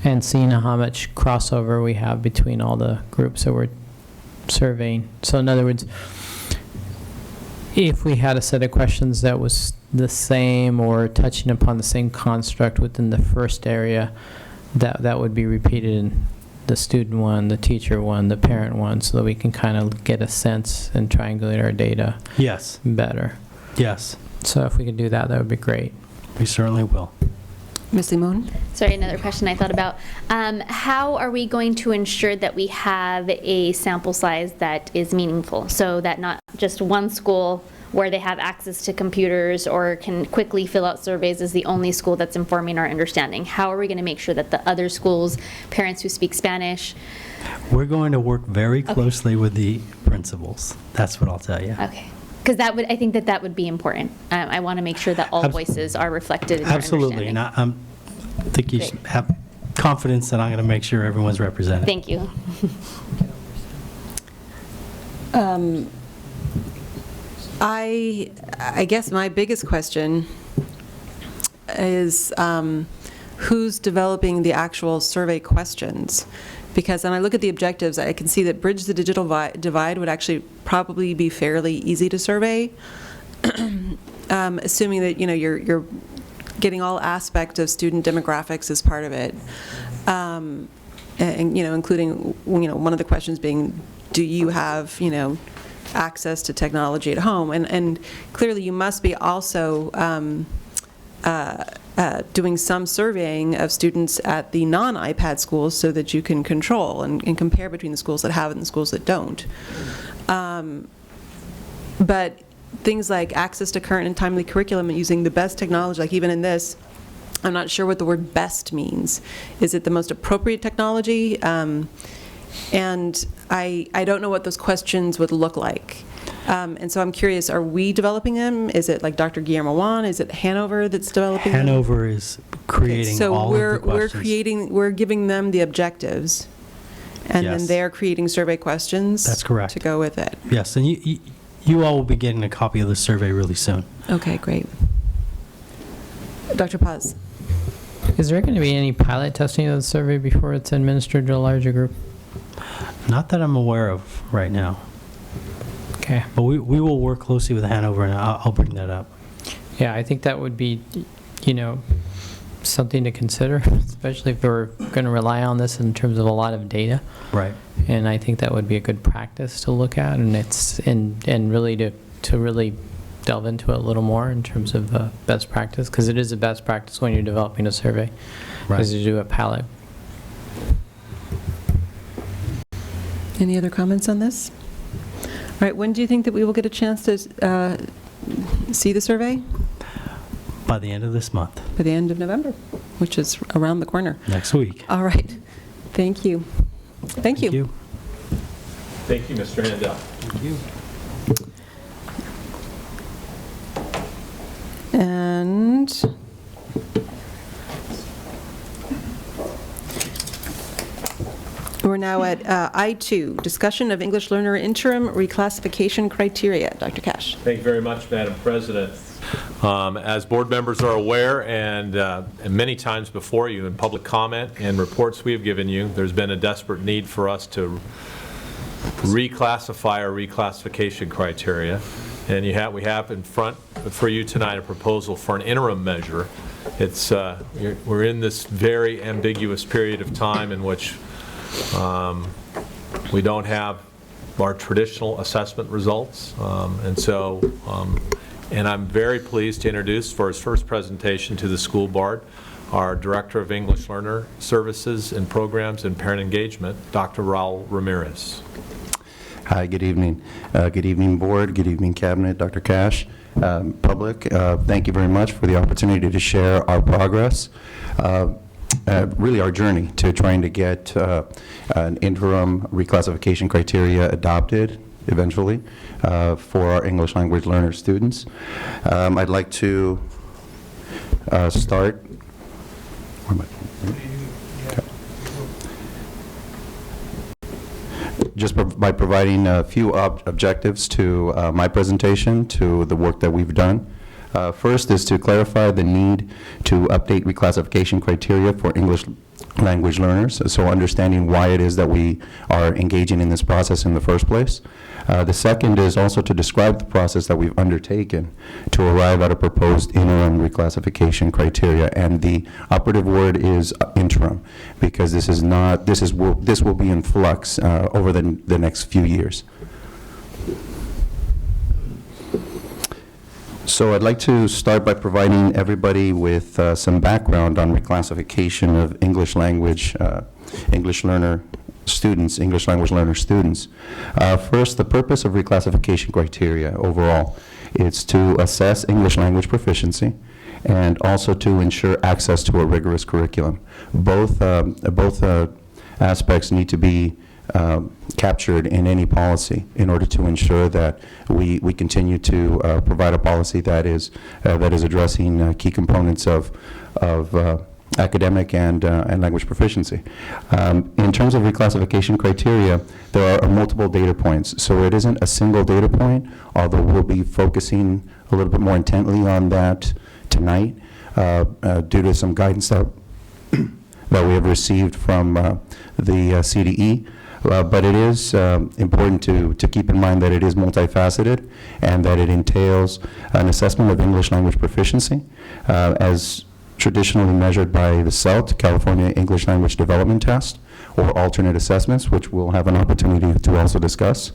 and seeing how much crossover we have between all the groups that we're surveying. So in other words, if we had a set of questions that was the same or touching upon the same construct within the first area, that would be repeated in the student one, the teacher one, the parent one, so that we can kind of get a sense and triangulate our data Yes. better. Yes. So if we could do that, that would be great. We certainly will. Ms. Limon? Sorry, another question I thought about. How are we going to ensure that we have a sample size that is meaningful, so that not just one school where they have access to computers or can quickly fill out surveys is the only school that's informing our understanding? How are we going to make sure that the other schools, parents who speak Spanish? We're going to work very closely with the principals. That's what I'll tell you. Okay. Because I think that would be important. I want to make sure that all voices are reflected in our Absolutely, and understanding. I think you should have confidence that I'm going to make sure everyone's represented. Thank you. I guess my biggest question is who's developing the actual survey questions? Because when I look at the objectives, I can see that bridge the digital divide would actually probably be fairly easy to survey, assuming that you're getting all aspects of student demographics as part of it, and including one of the questions being, do you have access to technology at home? And clearly you must be also doing some surveying of students at the non-iPad schools so that you can control and compare between the schools that have it and the schools that don't. But things like access to current and timely curriculum and using the best technology, like even in this, I'm not sure what the word best means. Is it the most appropriate technology? And I don't know what those questions would look like. And so I'm curious, are we developing them? Is it like Dr. Guillermo Juan? Is it Hanover that's developing them? Hanover is creating all of the questions. We're giving them the objectives, and Yes. then they're creating survey questions. That's correct. To go with it. Yes, and you all will be getting a copy of the survey really soon. Okay, great. Dr. Paz. Is there going to be any pilot testing of the survey before it's administered to a larger group? Not that I'm aware of right now. Okay. But we will work closely with Hanover, and I'll bring that up. Yeah, I think that would be, something to consider, especially if we're going to rely on this in terms of a lot of data. Right. And I think that would be a good practice to look at, and really to really delve into it a little more in terms of best practice, because it is a best practice when you're developing a survey, because you do a pilot. Any other comments on this? All right, when do you think that we will get a chance to see the survey? By the end of this month. By the end of November, which is around the corner. Next week. All right. Thank you. Thank you. Thank you, Mr. Handel. Thank you. And we're now at I2, discussion of English learner interim reclassification criteria. Dr. Cash. Thank you very much, Madam President. As board members are aware, and many times before you in public comment and reports we have given you, there's been a desperate need for us to reclassify our reclassification criteria. And we have in front for you tonight a proposal for an interim measure. We're in this very ambiguous period of time in which we don't have our traditional assessment results. And I'm very pleased to introduce for his first presentation to the school board our Director of English Learner Services and Programs and Parent Engagement, Dr. Raul Ramirez. Hi, good evening. Good evening, board. Good evening, cabinet, Dr. Cash, public. Thank you very much for the opportunity to share our progress, really our journey to trying to get an interim reclassification criteria adopted eventually for our English language learner students. I'd like to start. Just by providing a few objectives to my presentation, to the work that we've done. First is to clarify the need to update reclassification criteria for English language learners, so understanding why it is that we are engaging in this process in the first place. The second is also to describe the process that we've undertaken to arrive at a proposed interim reclassification criteria, and the operative word is interim, because this will be in flux over the next few years. So I'd like to start by providing everybody with some background on reclassification of English language learner students, English language learner students. First, the purpose of reclassification criteria overall is to assess English language proficiency and also to ensure access to a rigorous curriculum. Both aspects need to be captured in any policy in order to ensure that we continue to provide a policy that is addressing key components of academic and language proficiency. In terms of reclassification criteria, there are multiple data points, so it isn't a single data point, although we'll be focusing a little bit more intently on that tonight due to some guidance that we have received from the CDE. But it is important to keep in mind that it is multifaceted and that it entails an assessment of English language proficiency as traditionally measured by the CELT, California English Language Development Test, or alternate assessments, which we'll have an opportunity to also discuss,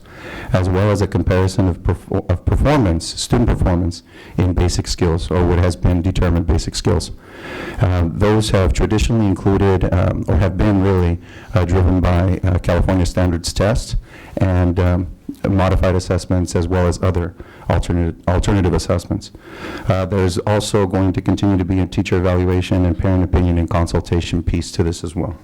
as well as a comparison of performance, student performance in basic skills, or what has been determined basic skills. Those have traditionally included, or have been really driven by California Standards Test and modified assessments, as well as other alternative assessments. There's also going to continue to be a teacher evaluation and parent opinion and consultation piece to this as well.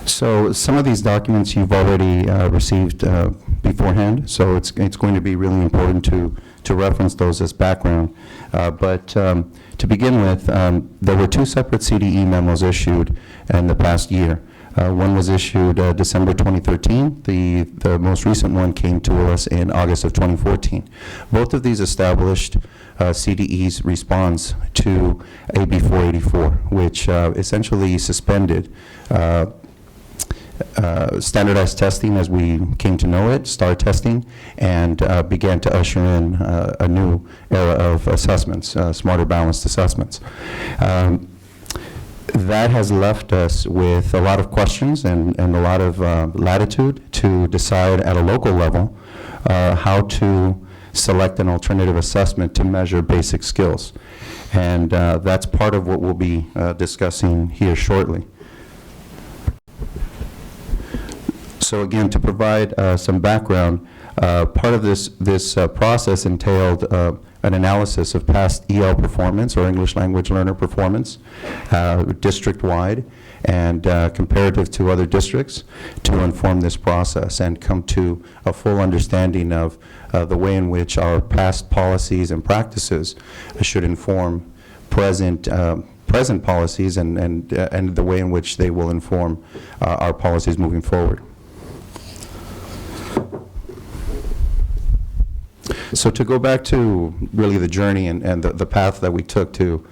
So some of these documents you've already received beforehand, so it's going to be really important to reference those as background. But to begin with, there were two separate CDE memos issued in the past year. One was issued December 2013. The most recent one came to us in August of 2014. Both of these established CDE's response to AB 484, which essentially suspended standardized testing as we came to know it, STAR testing, and began to usher in a new era of assessments, smarter balanced assessments. That has left us with a lot of questions and a lot of latitude to decide at a local level how to select an alternative assessment to measure basic skills. And that's part of what we'll be discussing here shortly. So again, to provide some background, part of this process entailed an analysis of past EL performance, or English language learner performance, district-wide and comparative to other districts, to inform this process and come to a full understanding of the way in which our past policies and practices should inform present policies and the way in which they will inform our policies moving forward. So to go back to really the journey and the path that we took to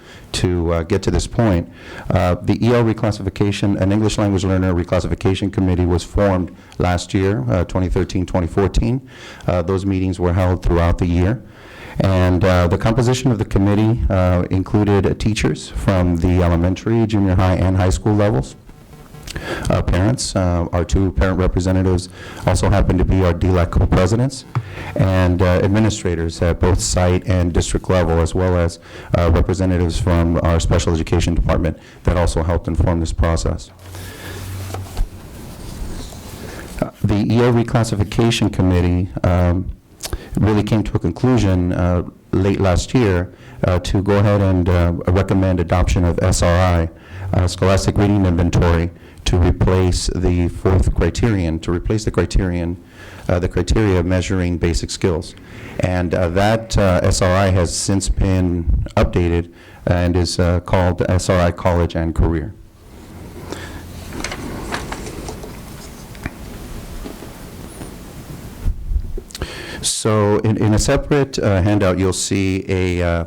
get to this point, the EL reclassification, an English language learner reclassification committee was formed last year, 2013-2014. Those meetings were held throughout the year. And the composition of the committee included teachers from the elementary, junior high, and high school levels. Parents, our two parent representatives also happen to be our DLAC co-presidents, and administrators at both site and district level, as well as representatives from our special education department that also helped inform this process. The EL reclassification committee really came to a conclusion late last year to go ahead and recommend adoption of SRI, Scholastic Reading Inventory, to replace the fourth criterion, the criteria measuring basic skills. And that SRI has since been updated and is called SRI College and Career. So in a separate handout, you'll see a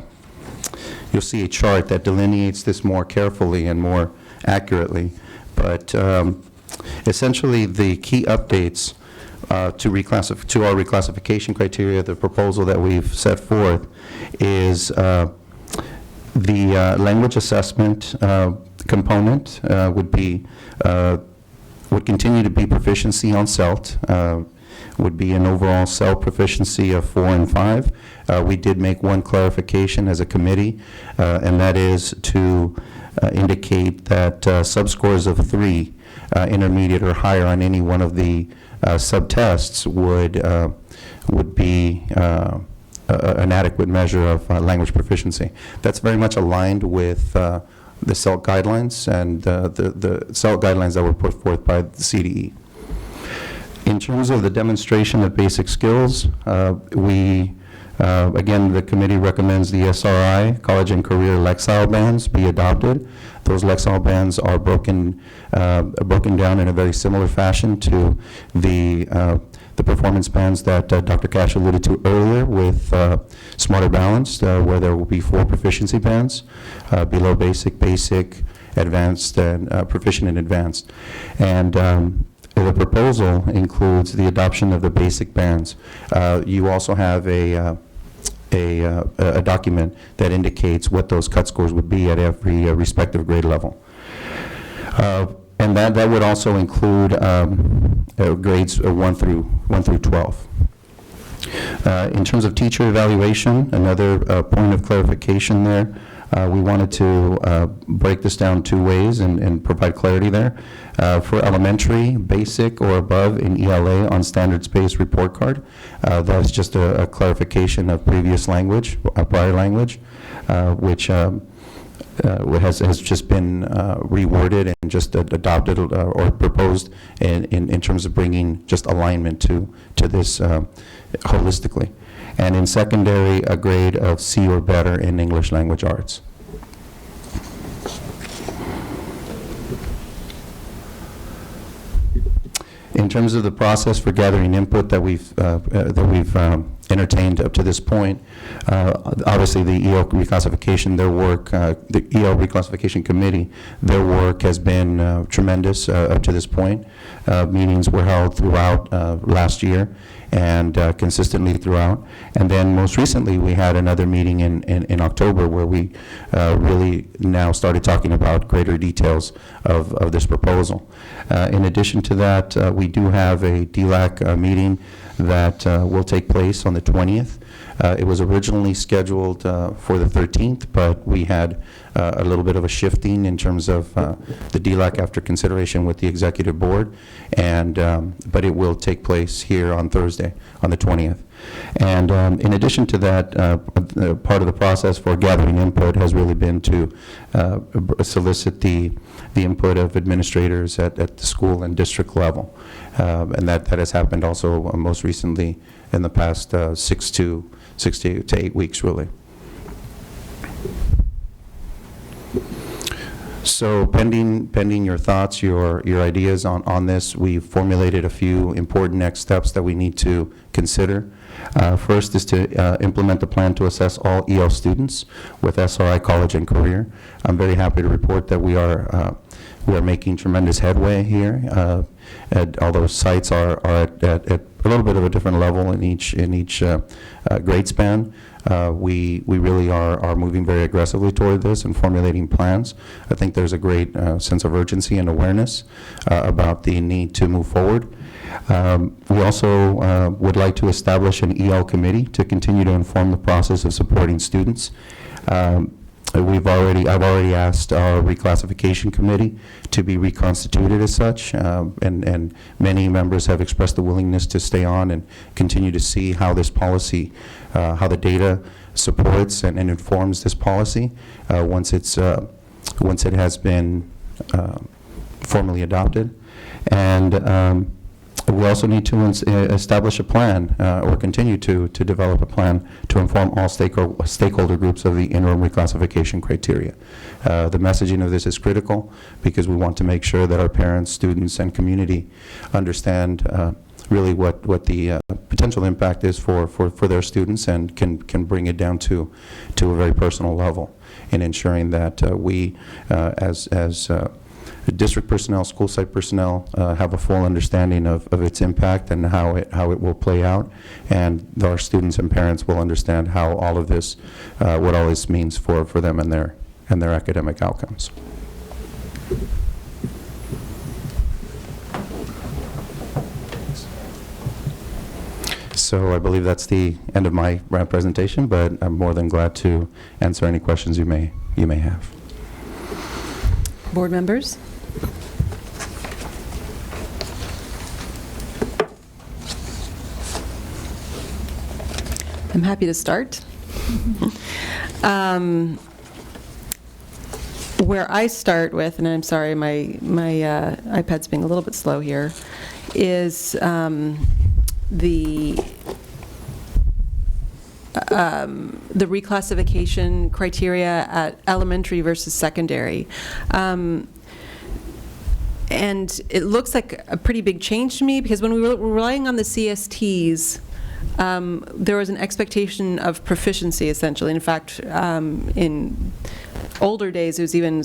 chart that delineates this more carefully and more accurately. But essentially, the key updates to our reclassification criteria, the proposal that we've set forth, is the language assessment component would continue to be proficiency on CELT, would be an overall CELT proficiency of 4 and 5. We did make one clarification as a committee, and that is to indicate that subscores of 3, intermediate or higher on any one of the subtests would be an adequate measure of language proficiency. That's very much aligned with the CELT guidelines and the CELT guidelines that were put forth by the CDE. In terms of the demonstration of basic skills, again, the committee recommends the SRI, College and Career Lexile bands, be adopted. Those Lexile bands are broken down in a very similar fashion to the performance bands that Dr. Cash alluded to earlier with Smarter Balanced, where there will be 4 proficiency bands, below basic, basic, advanced, and proficient and advanced. And the proposal includes the adoption of the basic bands. You also have a document that indicates what those cut scores would be at every respective grade level. And that would also include grades 1 through 12. In terms of teacher evaluation, another point of clarification there, we wanted to break this down 2 ways and provide clarity there. For elementary, basic or above in ELA on standards-based report card, that's just a clarification of previous language, prior language, which has just been reworded and just adopted or proposed in terms of bringing just alignment to this holistically. And in secondary, a grade of C or better in English language arts. In terms of the process for gathering input that we've entertained up to this point. Obviously, the EL reclassification, their work, the EL reclassification committee, their work has been tremendous up to this point. Meetings were held throughout last year and consistently throughout. And then most recently, we had another meeting in October where we really now started talking about greater details of this proposal. In addition to that, we do have a DLAC meeting that will take place on the 20th. It was originally scheduled for the 13th, but we had a little bit of a shifting in terms of the DLAC after consideration with the executive board, and but it will take place here on Thursday, on the 20th. And in addition to that, part of the process for gathering input has really been to solicit the input of administrators at the school and district level. And that has happened also most recently in the past 6 to 8 weeks, really. So pending your thoughts, your ideas on this, we've formulated a few important next steps that we need to consider. First is to implement the plan to assess all EL students with SRI College and Career. I'm very happy to report that we are making tremendous headway here. Although sites are at a little bit of a different level in each grade span, we really are moving very aggressively toward this and formulating plans. I think there's a great sense of urgency and awareness about the need to move forward. We also would like to establish an EL committee to continue to inform the process of supporting students. I've already asked our reclassification committee to be reconstituted as such, and many members have expressed the willingness to stay on and continue to see how this policy, how the data supports and informs this policy once it has been formally adopted. And we also need to establish a plan or continue to develop a plan to inform all stakeholder groups of the interim reclassification criteria. The messaging of this is critical because we want to make sure that our parents, students, and community understand really what the potential impact is for their students and can bring it down to a very personal level in ensuring that we as district personnel, school site personnel have a full understanding of its impact and how it will play out, and our students and parents will understand how all of this, what all this means for them and their academic outcomes. So I believe that's the end of my presentation, but I'm more than glad to answer any questions you may have. Board members? I'm happy to start. Where I start with, and I'm sorry, my iPad's being a little bit slow here, is the reclassification criteria at elementary versus secondary. And it looks like a pretty big change to me because when we were relying on the CSTs, there was an expectation of proficiency, essentially. In fact, in older days, it was even,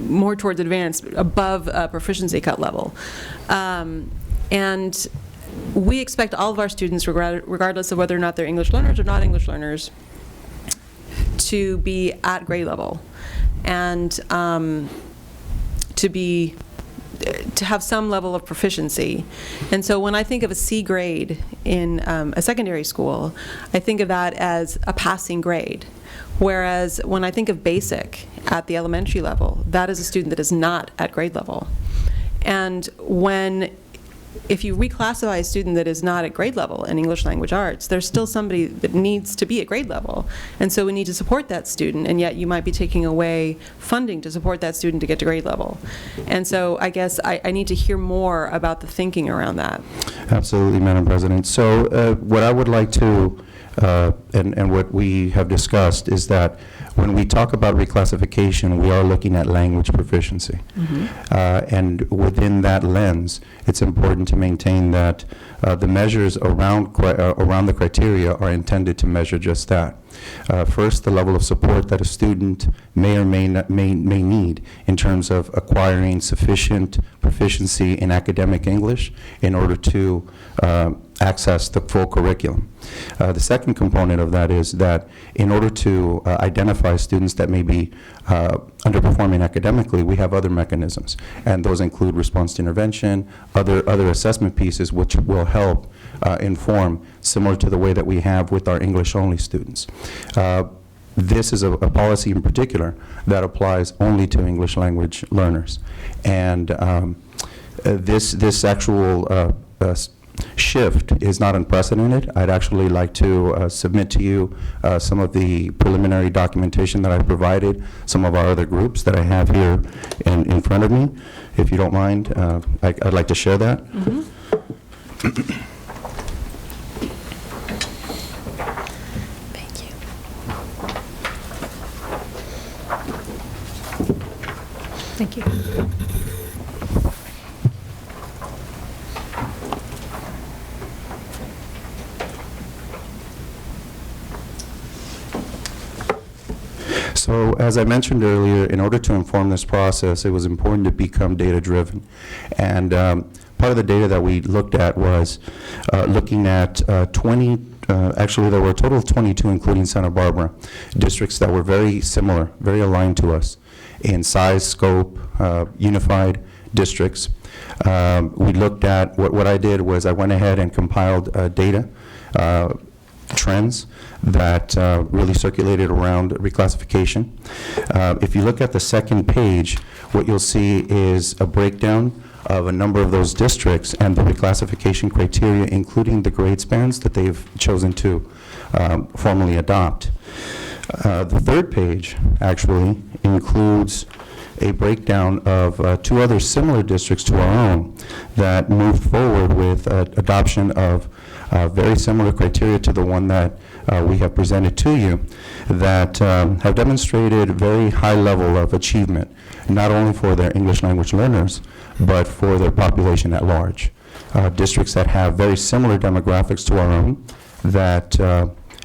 more towards advanced, above proficiency cut level. And we expect all of our students, regardless of whether or not they're English learners or not English learners, to be at grade level and to have some level of proficiency. And so when I think of a C grade in a secondary school, I think of that as a passing grade. Whereas when I think of basic at the elementary level, that is a student that is not at grade level. And if you reclassify a student that is not at grade level in English language arts, there's still somebody that needs to be at grade level. And so we need to support that student, and yet you might be taking away funding to support that student to get to grade level. And so I guess I need to hear more about the thinking around that. Absolutely, Madam President. So what I would like to and what we have discussed is that when we talk about reclassification, we are looking at language proficiency. And within that lens, it's important to maintain that the measures around the criteria are intended to measure just that. First, the level of support that a student may or may need in terms of acquiring sufficient proficiency in academic English in order to access the full curriculum. The second component of that is that in order to identify students that may be underperforming academically, we have other mechanisms, and those include response to intervention, other assessment pieces which will help inform, similar to the way that we have with our English-only students. This is a policy in particular that applies only to English language learners. And this actual shift is not unprecedented. I'd actually like to submit to you some of the preliminary documentation that I provided, some of our other groups that I have here in front of me. If you don't mind, I'd like to share that. Thank you. So, as I mentioned earlier, in order to inform this process, it was important to become data-driven. And part of the data that we looked at was looking at 20, actually there were a total of 22, including Santa Barbara, districts that were very similar, very aligned to us in size, scope, unified districts. We looked at, what I did was I went ahead and compiled data, trends that really circulated around reclassification. If you look at the second page, what you'll see is a breakdown of a number of those districts and the reclassification criteria, including the grade spans that they've chosen to formally adopt. The third page actually includes a breakdown of two other similar districts to our own that moved forward with adoption of very similar criteria to the one that we have presented to you, that have demonstrated very high level of achievement, not only for their English language learners, but for their population at large. Districts that have very similar demographics to our own that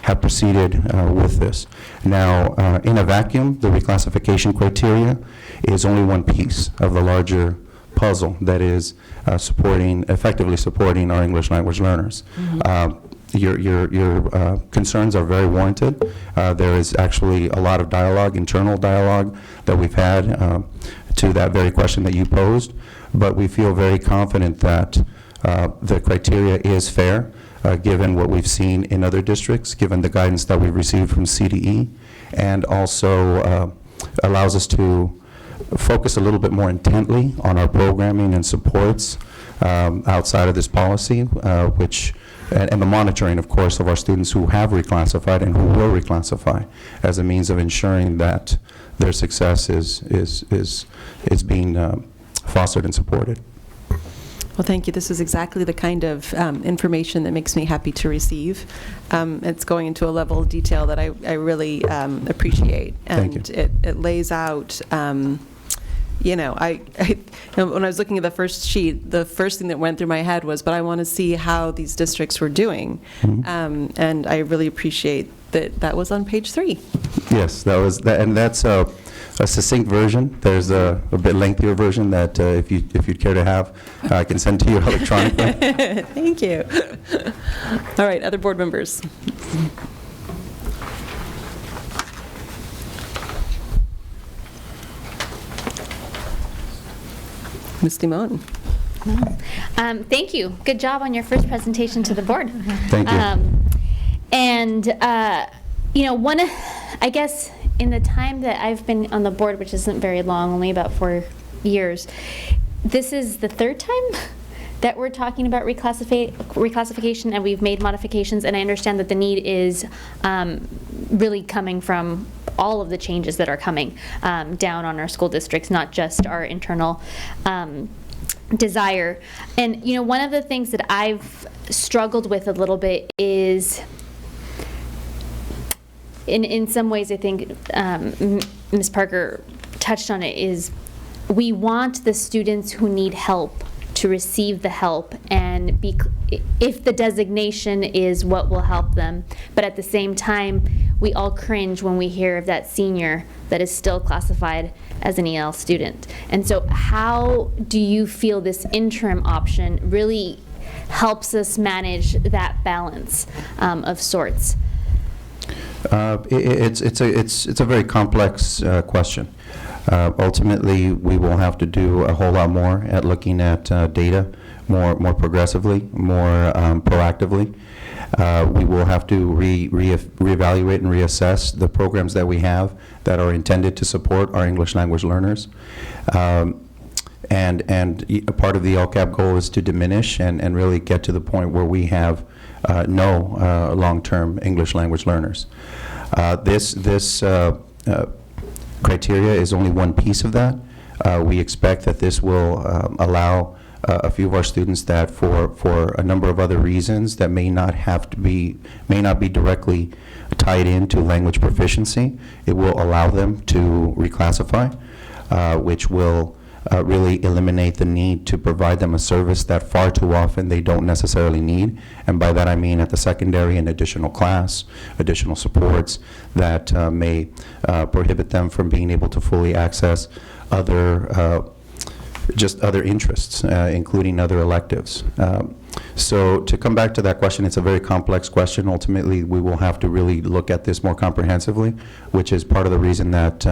have proceeded with this. Now, in a vacuum, the reclassification criteria is only one piece of the larger puzzle that is effectively supporting our English language learners. Your concerns are very warranted. There is actually a lot of dialogue, internal dialogue, that we've had to that very question that you posed, but we feel very confident that the criteria is fair, given what we've seen in other districts, given the guidance that we've received from CDE, and also allows us to focus a little bit more intently on our programming and supports outside of this policy, and the monitoring, of course, of our students who have reclassified and who will reclassify, as a means of ensuring that their success is being fostered and supported. Well, thank you. This is exactly the kind of information that makes me happy to receive. It's going into a level of detail that I really appreciate. And Thank you. It lays out, when I was looking at the first sheet, the first thing that went through my head was, but I want to see how these districts were doing. And I really appreciate that was on page 3. Yes, and that's a succinct version. There's a bit lengthier version that if you'd care to have, I can send to you electronically. Thank you. All right, other board members. Ms. Dimon. Thank you. Good job on your first presentation to the board. Thank you. I guess in the time that I've been on the board, which isn't very long, only about 4 years, this is the third time that we're talking about reclassification, and we've made modifications, and I understand that the need is really coming from all of the changes that are coming down on our school districts, not just our internal desire. And one of the things that I've struggled with a little bit is in some ways, I think Ms. Parker touched on it, is we want the students who need help to receive the help, and if the designation is what will help them. But at the same time, we all cringe when we hear of that senior that is still classified as an EL student. And so how do you feel this interim option really helps us manage that balance of sorts? It's a very complex question. Ultimately, we will have to do a whole lot more at looking at data more progressively, more proactively. We will have to reevaluate and reassess the programs that we have that are intended to support our English language learners. And a part of the LCAP goal is to diminish and really get to the point where we have no long-term English language learners. This criteria is only one piece of that. We expect that this will allow a few of our students that for a number of other reasons that may not be directly tied into language proficiency, it will allow them to reclassify, which will really eliminate the need to provide them a service that far too often they don't necessarily need. And by that I mean at the secondary, an additional class, additional supports that may prohibit them from being able to fully access other interests, including other electives. So to come back to that question, it's a very complex question. Ultimately, we will have to really look at this more comprehensively, which is part of the reason that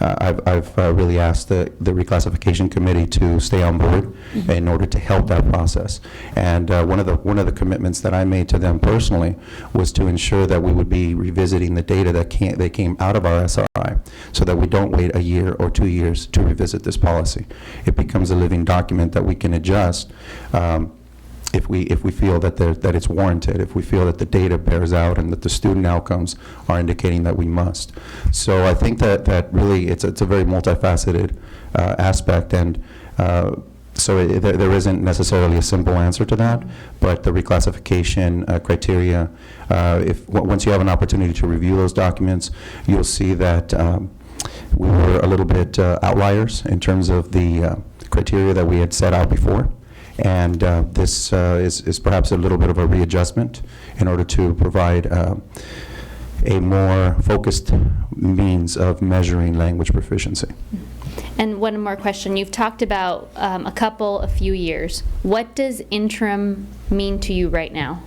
I've really asked the reclassification committee to stay on board in order to help that process. And one of the commitments that I made to them personally was to ensure that we would be revisiting the data that came out of our SRI, so that we don't wait a year or 2 years to revisit this policy. It becomes a living document that we can adjust if we feel that it's warranted, if we feel that the data bears out and that the student outcomes are indicating that we must. So I think that really it's a very multifaceted aspect, and so there isn't necessarily a simple answer to that, but the reclassification criteria, once you have an opportunity to review those documents, you'll see that we were a little bit outliers in terms of the criteria that we had set out before. And this is perhaps a little bit of a readjustment in order to provide a more focused means of measuring language proficiency. And one more question. You've talked about a few years. What does interim mean to you right now?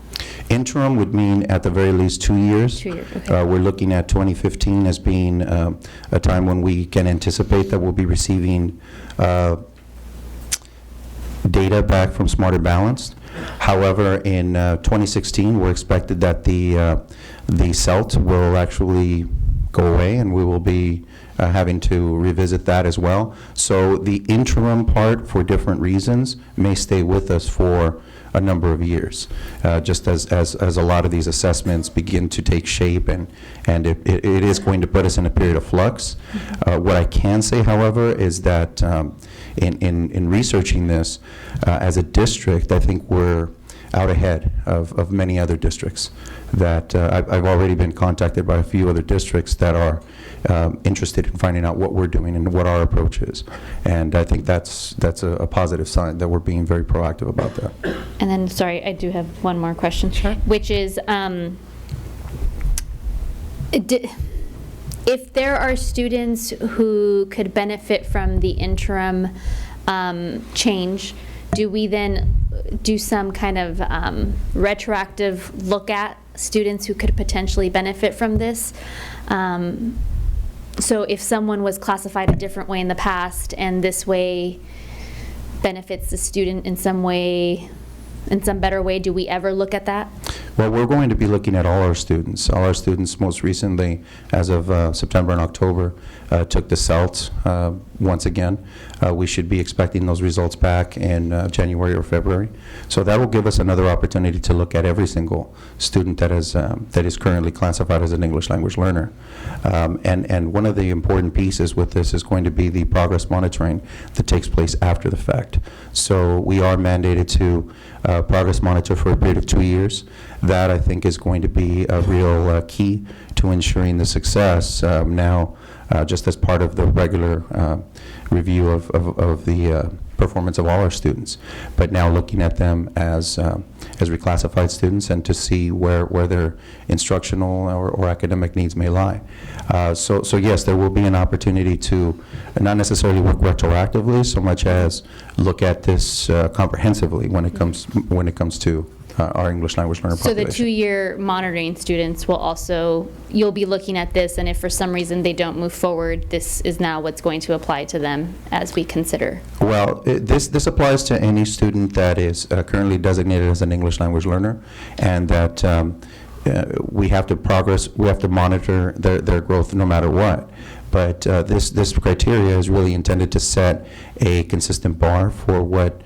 Interim would mean at the very least 2 years. 2 years, okay. We're looking at 2015 as being a time when we can anticipate that we'll be receiving data back from Smarter Balanced. However, in 2016, we're expected that the CELT will actually go away, and we will be having to revisit that as well. So the interim part, for different reasons, may stay with us for a number of years, just as a lot of these assessments begin to take shape, and it is going to put us in a period of flux. What I can say, however, is that in researching this, as a district, I think we're out ahead of many other districts. That I've already been contacted by a few other districts that are interested in finding out what we're doing and what our approach is. And I think that's a positive sign that we're being very proactive about that. And then, sorry, I do have one more question. Sure. Which is, if there are students who could benefit from the interim change, do we then do some kind of retroactive look at students who could potentially benefit from this? So if someone was classified a different way in the past and this way benefits the student in some way, in some better way, do we ever look at that? Well, we're going to be looking at all our students. All our students most recently, as of September and October, took the CELT once again. We should be expecting those results back in January or February. So that will give us another opportunity to look at every single student that is currently classified as an English language learner. And one of the important pieces with this is going to be the progress monitoring that takes place after the fact. So we are mandated to progress monitor for a period of 2 years. That, I think, is going to be a real key to ensuring the success now, just as part of the regular review of the performance of all our students, but now looking at them as reclassified students and to see where their instructional or academic needs may lie. So yes, there will be an opportunity to not necessarily work retroactively so much as look at this comprehensively when it comes to our English language learner So population. the two-year monitoring students will also, you'll be looking at this, and if for some reason they don't move forward, this is now what's going to apply to them as we consider. Well, this applies to any student that is currently designated as an English language learner, and that we have to monitor their growth no matter what. But this criteria is really intended to set a consistent bar for what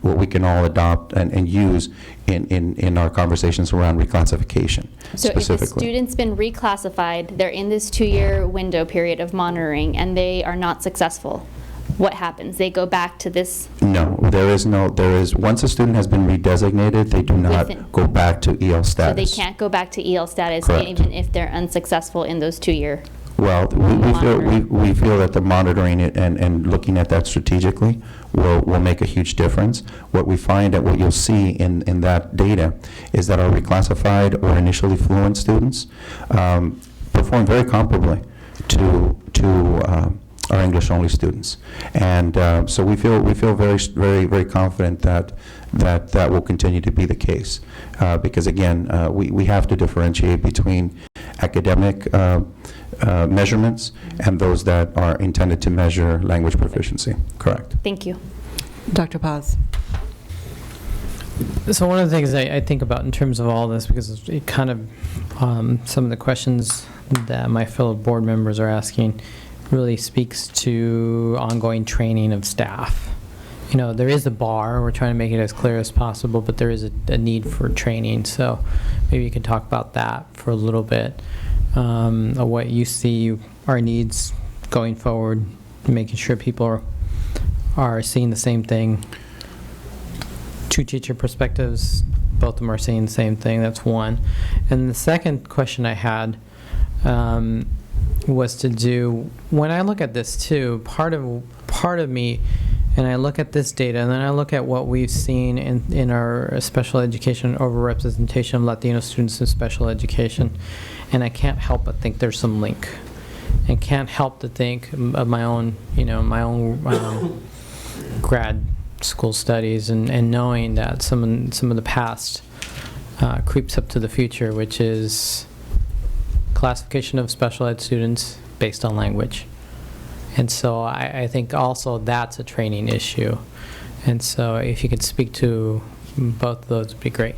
we can all adopt and use in our conversations around reclassification So if the specifically. student's been reclassified, they're in this two-year window period of monitoring, and they are not successful, what happens? They go back to this? No, once a student has been redesignated, they do not Within- go back to EL So status. they can't go back to EL status Correct. even if they're unsuccessful in those two-year? Well, we feel that the monitoring it and looking at that strategically will make a huge difference. What we find and what you'll see in that data is that our reclassified or initially fluent students perform very comparably to our English-only students. And so we feel very confident that will continue to be the case. Because again, we have to differentiate between academic measurements and those that are intended to measure language proficiency. Correct. Thank you. Dr. Paz. So one of the things I think about in terms of all this, because it kind of, some of the questions that my fellow board members are asking really speaks to ongoing training of staff. You know, there is a bar, we're trying to make it as clear as possible, but there is a need for training. So maybe you can talk about that for a little bit, of what you see our needs going forward, making sure people are seeing the same thing. Two teacher perspectives, both of them are saying the same thing. That's one. And the second question I had was to do, when I look at this too, part of me, and I look at this data, and then I look at what we've seen in our special education overrepresentation of Latino students in special education, and I can't help but think there's some link. And can't help to think of my own grad school studies and knowing that some of the past creeps up to the future, which is classification of special ed students based on language. And so I think also that's a training issue. And so if you could speak to both of those, would be great.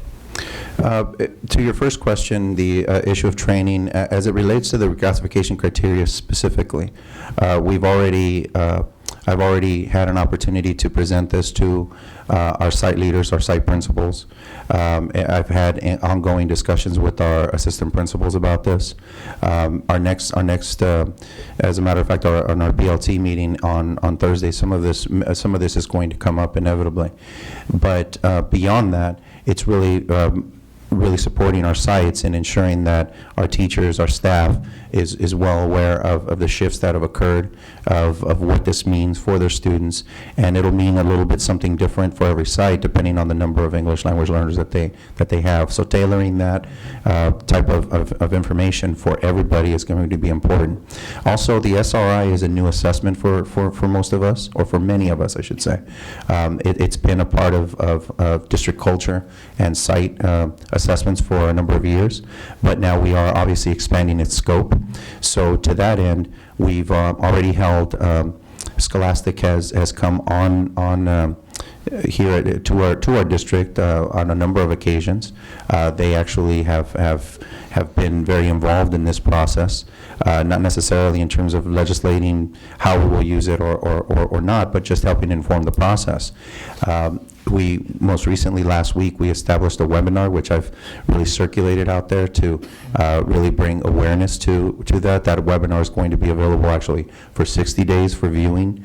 To your first question, the issue of training, as it relates to the reclassification criteria specifically, I've already had an opportunity to present this to our site leaders, our site principals. I've had ongoing discussions with our assistant principals about this. Our next, as a matter of fact, on our BLT meeting on Thursday, some of this is going to come up inevitably. But beyond that, it's really supporting our sites and ensuring that our teachers, our staff is well aware of the shifts that have occurred, of what this means for their students, and it'll mean a little bit something different for every site depending on the number of English language learners that they have. So tailoring that type of information for everybody is going to be important. Also, the SRI is a new assessment for most of us, or for many of us, I should say. It's been a part of district culture and site assessments for a number of years, but now we are obviously expanding its scope. So to that end, we've already held, Scholastic has come on here to our district on a number of occasions. They actually have been very involved in this process, not necessarily in terms of legislating how we will use it or not, but just helping inform the process. We most recently, last week, we established a webinar, which I've really circulated out there to really bring awareness to that. That webinar is going to be available actually for 60 days for viewing.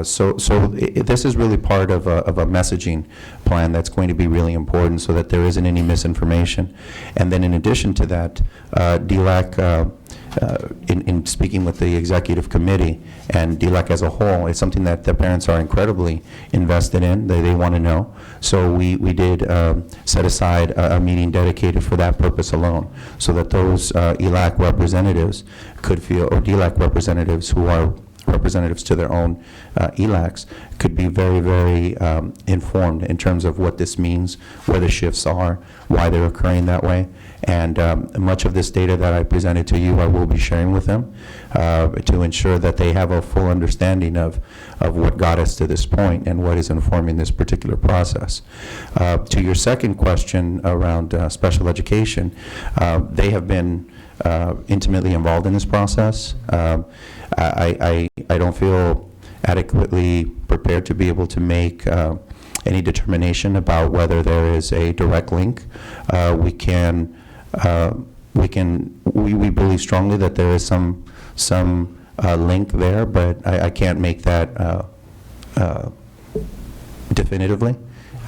So this is really part of of a messaging plan that's going to be really important so that there isn't any misinformation. And then in addition to that, DLAC, in speaking with the executive committee and DLAC as a whole, it's something that the parents are incredibly invested in. They want to know. So we did set aside a meeting dedicated for that purpose alone, so that those ELAC representatives could feel, or DLAC representatives who are representatives to their own ELACs, could be very, very informed in terms of what this means, where the shifts are, why they're occurring that way. And much of this data that I presented to you, I will be sharing with them to ensure that they have a full understanding of what got us to this point and what is informing this particular process. To your second question around special education, they have been intimately involved in this process. I don't feel adequately prepared to be able to make any determination about whether there is a direct link. We believe strongly that there is some link there, but I can't make that definitively.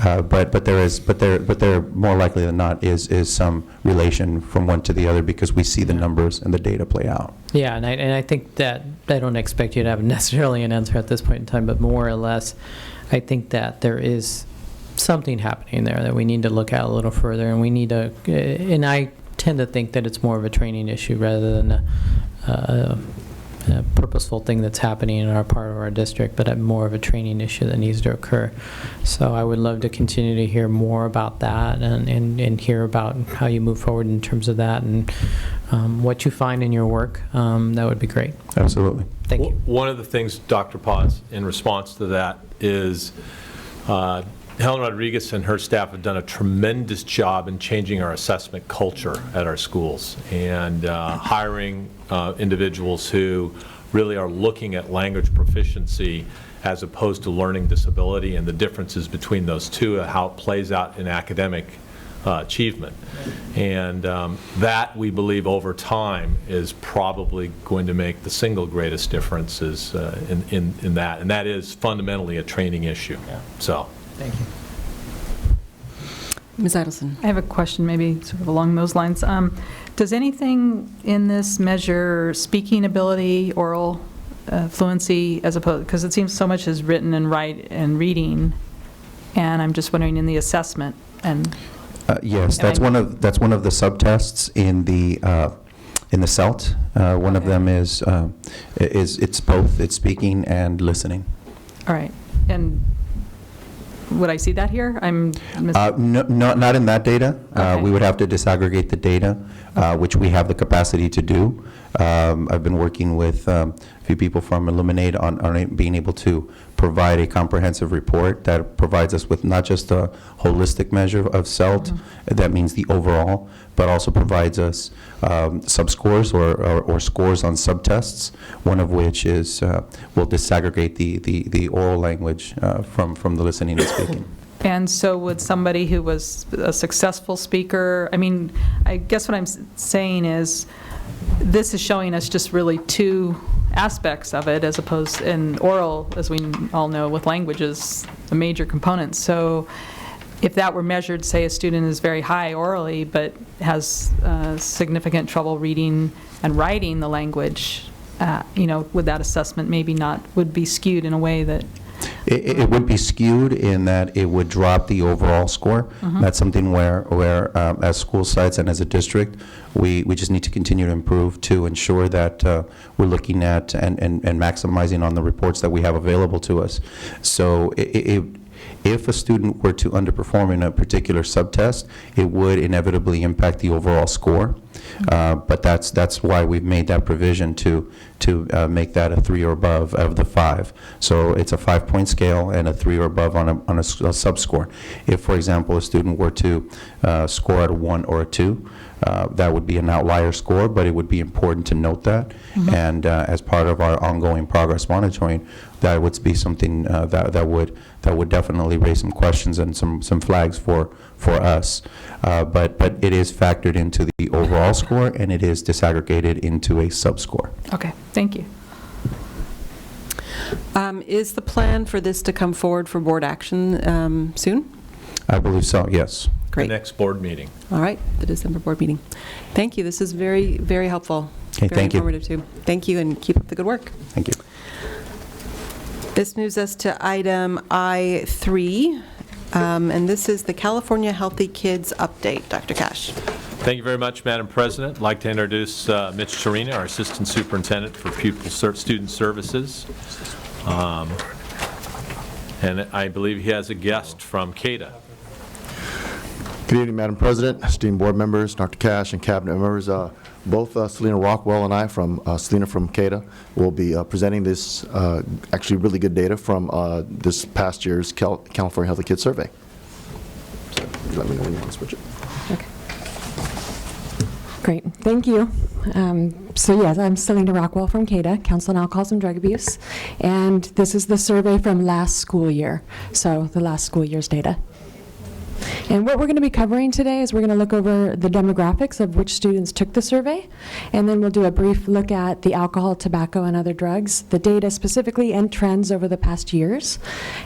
But there more likely than not is some relation from one to the other, because we see the numbers and the data play out. Yeah, and I think that I don't expect you to have necessarily an answer at this point in time, but more or less, I think that there is something happening there that we need to look at a little further, and we need to, and I tend to think that it's more of a training issue rather than a purposeful thing that's happening in our part of our district, but more of a training issue that needs to occur. So I would love to continue to hear more about that and hear about how you move forward in terms of that and what you find in your work. That would be great. Absolutely. Thank you. One of the things, Dr. Paz, in response to that is Helen Rodriguez and her staff have done a tremendous job in changing our assessment culture at our schools and hiring individuals who really are looking at language proficiency as opposed to learning disability and the differences between those two, how it plays out in academic achievement. And that, we believe, over time is probably going to make the single greatest differences in that. And that is fundamentally a training issue. Yeah. So. Thank you. Ms. Adelson. I have a question maybe sort of along those lines. Does anything in this measure speaking ability, oral fluency, as opposed, because it seems so much is written and write and reading, and I'm just wondering in the assessment and. Yes, that's one of the subtests in the CELT. One of them is it's both, it's speaking and listening. All right, and would I see that here? Not in that data. Okay. We would have to disaggregate the data, which we have the capacity to do. I've been working with a few people from Illuminate on being able to provide a comprehensive report that provides us with not just a holistic measure of CELT, that means the overall, but also provides us subscores or scores on subtests, one of which is will disaggregate the oral language from the listening and speaking. And so would somebody who was a successful speaker, I mean, I guess what I'm saying is this is showing us just really two aspects of it, as opposed, in oral, as we all know, with language is a major component. So if that were measured, say a student is very high orally but has significant trouble reading and writing the language, would that assessment maybe not, would be skewed in a way that... It would be skewed in that it would drop the overall score. That's something where as school sites and as a district, we just need to continue to improve to ensure that we're looking at and maximizing on the reports that we have available to us. So if a student were to underperform in a particular subtest, it would inevitably impact the overall score. But that's why we've made that provision to make that a 3 or above of the 5. So it's a 5-point scale and a 3 or above on a sub-score. If, for example, a student were to score at a 1 or a 2, that would be an outlier score, but it would be important to note that. And as part of our ongoing progress monitoring, that would be something that would definitely raise some questions and some flags for us. But it is factored into the overall score, and it is disaggregated into a sub-score. Okay, thank you. Is the plan for this to come forward for board action soon? I believe so, yes. Great. The next board meeting. All right, the December board meeting. Thank you. This is very, very helpful. Okay, thank you. Very informative, too. Thank you, and keep up the good work. Thank you. This moves us to item I3, and this is the California Healthy Kids Update. Dr. Cash. Thank you very much, Madam President. I'd like to introduce Mitch Serena, our Assistant Superintendent for Student Services. And I believe he has a guest from CADA. Good evening, Madam President, esteemed board members, Dr. Cash, and cabinet members. Both Selena Rockwell and I, Selena from CADA, will be presenting this actually really good data from this past year's California Healthy Kids Survey. So let me know when you want to switch it. Okay. Great, thank you. So yes, I'm Selena Rockwell from CADA, Council on Alcoholism and Drug Abuse, and this is the survey from last school year, so the last school year's data. And what we're going to be covering today is we're going to look over the demographics of which students took the survey, and then we'll do a brief look at the alcohol, tobacco, and other drugs, the data specifically and trends over the past years,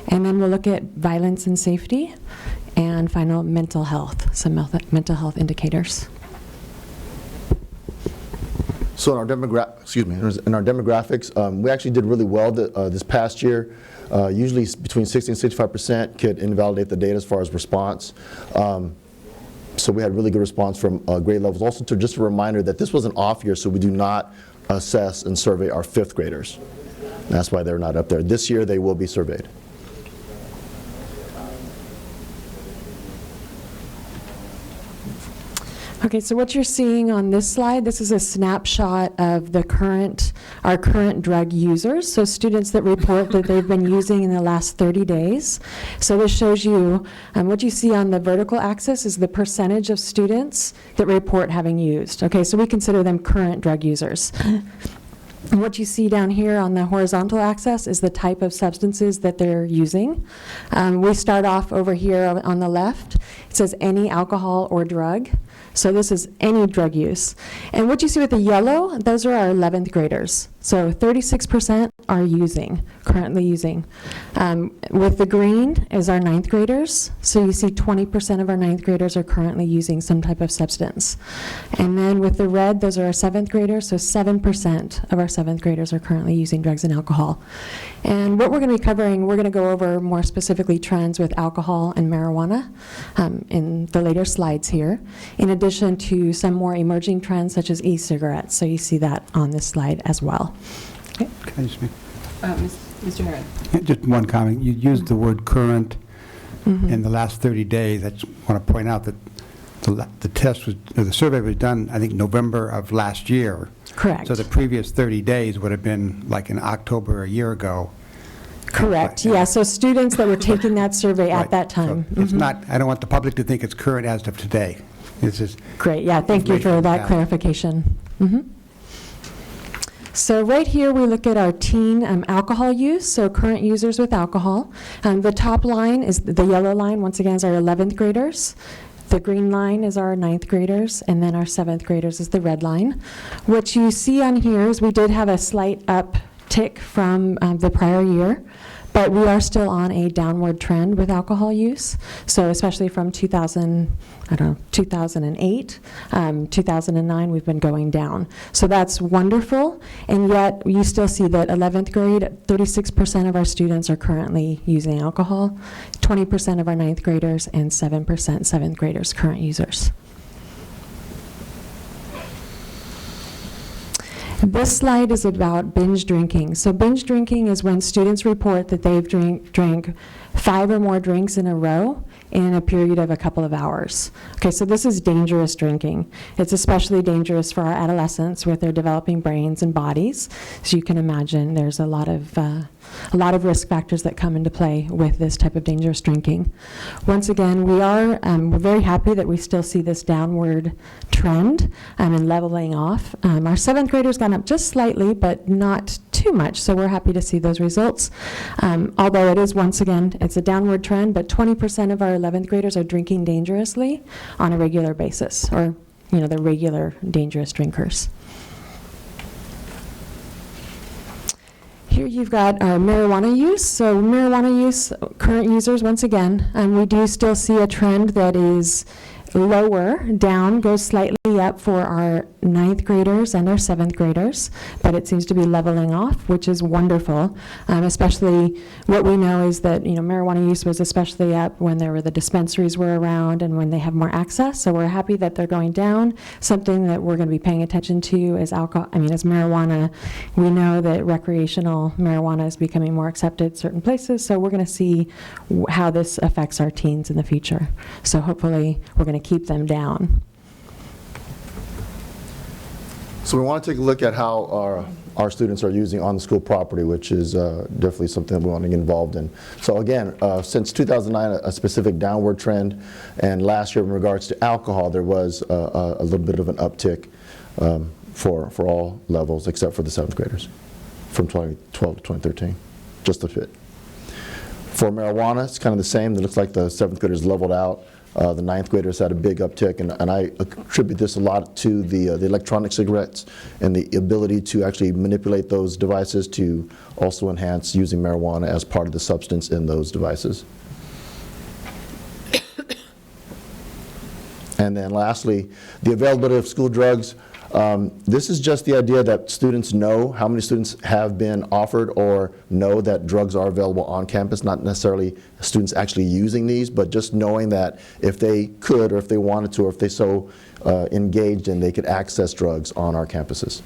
and then we'll look at violence and safety, and final mental health, some mental health indicators. So in our demographics, we actually did really well this past year. Usually between 60 and 65% could invalidate the data as far as response. So we had really good response from grade levels. Also, just a reminder that this was an off year, so we do not assess and survey our 5th graders. That's why they're not up there. This year they will be surveyed. Okay, so what you're seeing on this slide, this is a snapshot of our current drug users, so students that report that they've been using in the last 30 days. So this shows you, what you see on the vertical axis is the percentage of students that report having used. Okay, so we consider them current drug users. And what you see down here on the horizontal axis is the type of substances that they're using. We start off over here on the left. It says any alcohol or drug. So this is any drug use. And what you see with the yellow, those are our 11th graders. So 36% are currently using. With the green is our 9th graders. So you see 20% of our 9th graders are currently using some type of substance. And then with the red, those are our 7th graders. So 7% of our 7th graders are currently using drugs and alcohol. And what we're going to be covering, we're going to go over more specifically trends with alcohol and marijuana in the later slides here, in addition to some more emerging trends such as e-cigarettes. So you see that on this slide as well. Can I just make Mr. Herron. just one comment? You used the word current in the last 30 days. I just want to point out that the survey was done, I think, November of last year. Correct. So the previous 30 days would have been like in October a year ago. Correct, yeah, so students that were taking that survey at that time. So it's not, I don't want the public to think it's current as of today. This is great, yeah, thank you for that clarification. So right here, we look at our teen alcohol use, so current users with alcohol. The top line is the yellow line, once again, is our 11th graders. The green line is our 9th graders, and then our 7th graders is the red line. What you see on here is we did have a slight uptick from the prior year, but we are still on a downward trend with alcohol use. So especially from 2008, 2009, we've been going down. So that's wonderful, and yet you still see that 11th grade, 36% of our students are currently using alcohol, 20% of our 9th graders, and 7% 7th graders current users. This slide is about binge drinking. So binge drinking is when students report that they've drank 5 or more drinks in a row in a period of a couple of hours. Okay, so this is dangerous drinking. It's especially dangerous for our adolescents with their developing brains and bodies. So you can imagine there's a lot of risk factors that come into play with this type of dangerous drinking. Once again, we're very happy that we still see this downward trend and leveling off. Our 7th graders gone up just slightly, but not too much, so we're happy to see those results. Although it is, once again, it's a downward trend, but 20% of our 11th graders are drinking dangerously on a regular basis, or they're regular dangerous drinkers. here you've got our marijuana use. So marijuana use, current users, once again, we do still see a trend that is lower, down, goes slightly up for our 9th graders and our 7th graders, but it seems to be leveling off, which is wonderful. Especially what we know is that, marijuana use was especially up when the dispensaries were around and when they have more access. So we're happy that they're going down. Something that we're going to be paying attention to is as marijuana. We know that recreational marijuana is becoming more accepted in certain places, so we're going to see how this affects our teens in the future. So hopefully we're going to keep them down. So we want to take a look at how our students are using on the school property, which is definitely something that we want to get involved in. So again, since 2009, a specific downward trend, and last year in regards to alcohol, there was a little bit of an uptick for all levels except for the 7th graders from 2012 to 2013, just a bit. For marijuana, it's kind of the same. It looks like the 7th graders leveled out. The 9th graders had a big uptick, and I attribute this a lot to the electronic cigarettes and the ability to actually manipulate those devices to also enhance using marijuana as part of the substance in those devices. And then lastly, the availability of school drugs. This is just the idea that students know how many students have been offered or know that drugs are available on campus, not necessarily students actually using these, but just knowing that if they could or if they wanted to or if they so engaged in, they could access drugs on our campuses.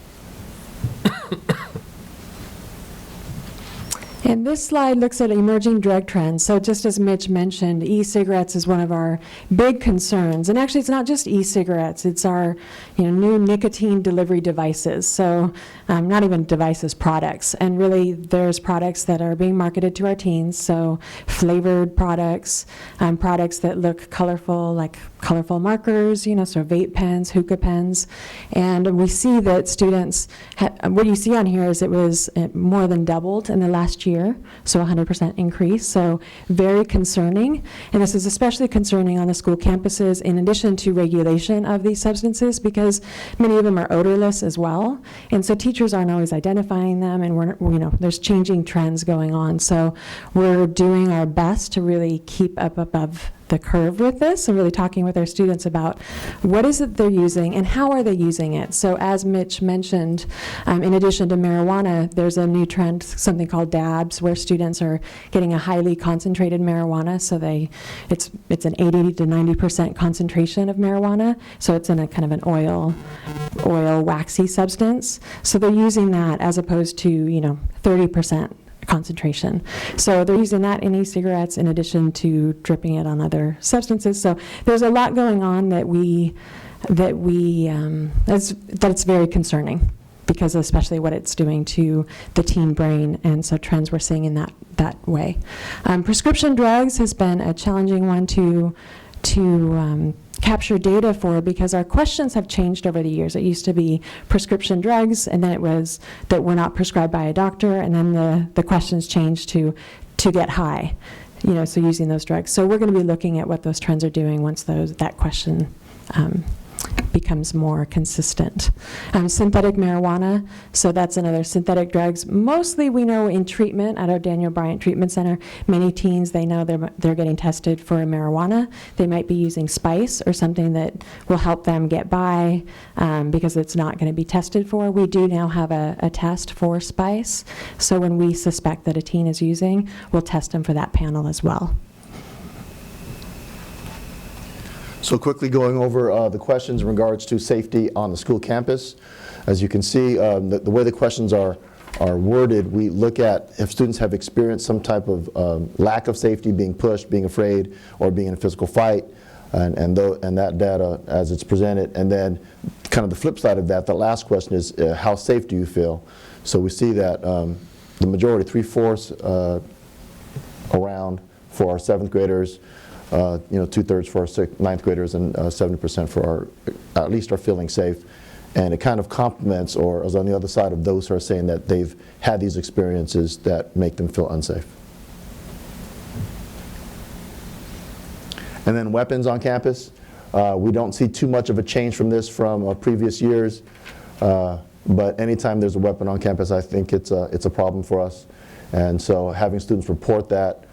And this slide looks at emerging drug trends. So just as Mitch mentioned, e-cigarettes is one of our big concerns. And actually, it's not just e-cigarettes. It's our new nicotine delivery devices. So not even devices, products. And really, there's products that are being marketed to our teens. So flavored products, products that look colorful, like colorful markers, so vape pens, hookah pens. And we see that students, what you see on here is it was more than doubled in the last year. So 100% increase, so very concerning. And this is especially concerning on the school campuses in addition to regulation of these substances because many of them are odorless as well. And so teachers aren't always identifying them and there's changing trends going on. So we're doing our best to really keep up above the curve with this and really talking with our students about what is it they're using and how are they using it. So as Mitch mentioned, in addition to marijuana, there's a new trend, something called dabs, where students are getting a highly concentrated marijuana. So it's an 80 to 90% concentration of marijuana. So it's in a kind of an oil waxy substance. So they're using that as opposed to 30% concentration. So they're using that in e-cigarettes in addition to dripping it on other substances. So there's a lot going on that it's very concerning because especially what it's doing to the teen brain, and so trends we're seeing in that way. Prescription drugs has been a challenging one to capture data for because our questions have changed over the years. It used to be prescription drugs, and then it was that were not prescribed by a doctor, and then the questions changed to get high, so using those drugs. So we're going to be looking at what those trends are doing once that question becomes more consistent. Synthetic marijuana, so that's another synthetic drugs. Mostly we know in treatment at our Daniel Bryant Treatment Center, many teens, they know they're getting tested for marijuana. They might be using spice or something that will help them get by because it's not going to be tested for. We do now have a test for spice, so when we suspect that a teen is using, we'll test them for that panel as well. So quickly going over the questions in regards to safety on the school campus. As you can see, the way the questions are worded, we look at if students have experienced some type of lack of safety, being pushed, being afraid, or being in a physical fight, and that data as it's presented. And then kind of the flip side of that, the last question is how safe do you feel? So we see that the majority, 3/4 around for our 7th graders, 2/3 for our 9th graders, and 70% for at least are feeling safe. And it kind of complements or is on the other side of those who are saying that they've had these experiences that make them feel unsafe. And then weapons on campus. We don't see too much of a change from this from previous years. but anytime there's a weapon on campus, I think it's a problem for us. And so having students report that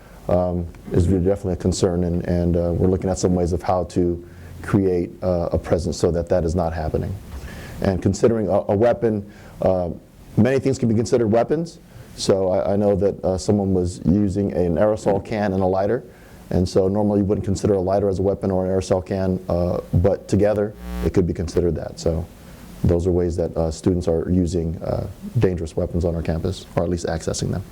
is really definitely a concern, and we're looking at some ways of how to create a presence so that that is not happening. And considering a weapon, many things can be considered weapons. So I know that someone was using an aerosol can and a lighter, and so normally you wouldn't consider a lighter as a weapon or an aerosol can, but together it could be considered that. So those are ways that students are using dangerous weapons on our campus, or at least accessing them.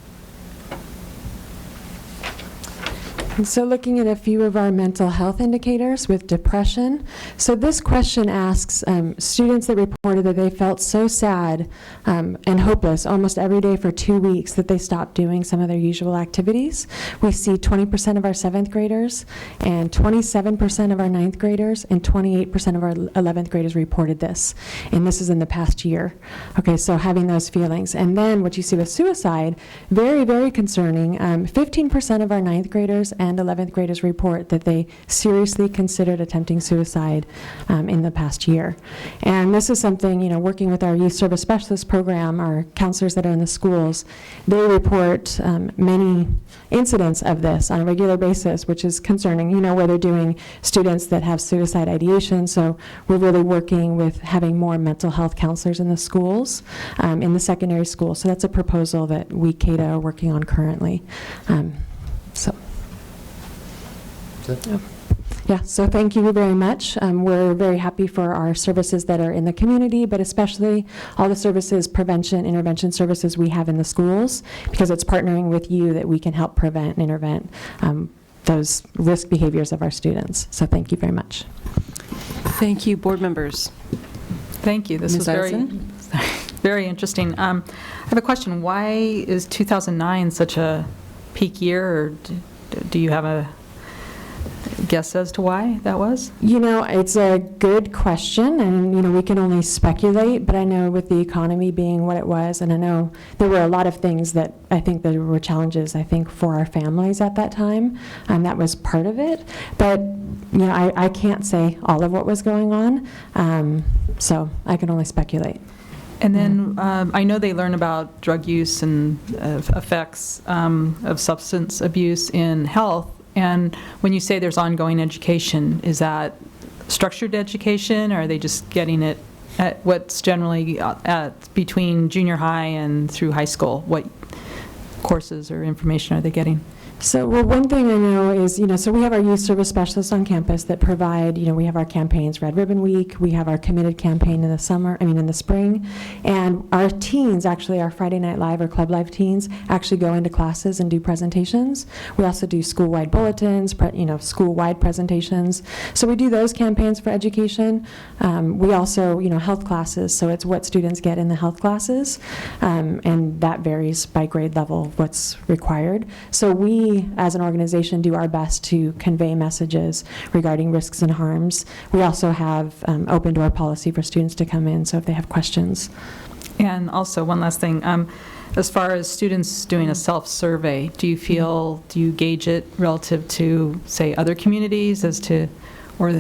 So looking at a few of our mental health indicators with depression. So this question asks students that reported that they felt so sad and hopeless almost every day for 2 weeks that they stopped doing some of their usual activities. We see 20% of our 7th graders and 27% of our 9th graders and 28% of our 11th graders reported this. And this is in the past year. Okay, so having those feelings. And then what you see with suicide, very, very concerning. 15% of our 9th graders and 11th graders report that they seriously considered attempting suicide in the past year. And this is something, you know, working with our youth service specialist program, our counselors that are in the schools, they report many incidents of this on a regular basis, which is concerning, you know, where they're doing students that have suicide ideation. So we're really working with having more mental health counselors in the schools, in the secondary schools. So that's a proposal that we, CADA, are working on currently. Yeah, so thank you very much. We're very happy for our services that are in the community, but especially all the services, prevention, intervention services we have in the schools, because it's partnering with you that we can help prevent and intervent those risk behaviors of our students. So thank you very much. Thank you, board members. Thank you. This Ms. was very, Edison? very interesting. I have a question. Why is 2009 such a peak year, or do you have a guess as to why that was? You know, it's a good question, and, you know, we can only speculate, but I know with the economy being what it was, and I know there were a lot of things that I think there were challenges, I think, for our families at that time, and that was part of it. But, you know, I can't say all of what was going on, so I can only speculate. And then I know they learn about drug use and effects of substance abuse in health. And when you say there's ongoing education, is that structured education, or are they just getting it at what's generally between junior high and through high school? What courses or information are they getting? So, well, one thing I know is, you know, so we have our youth service specialists on campus that provide, you know, we have our campaigns, Red Ribbon Week, we have our Committed campaign in the spring, and our teens, actually, our Friday Night Live or Club Live teens, actually go into classes and do presentations. We also do school-wide bulletins, school-wide presentations. So we do those campaigns for education. We also, you know, health classes, so it's what students get in the health classes, and that varies by grade level, what's required. So we, as an organization, do our best to convey messages regarding risks and harms. We also have open door policy for students to come in, so if they have questions. And also, one last thing, as far as students doing a self-survey, do you gauge it relative to, say, other communities as to, or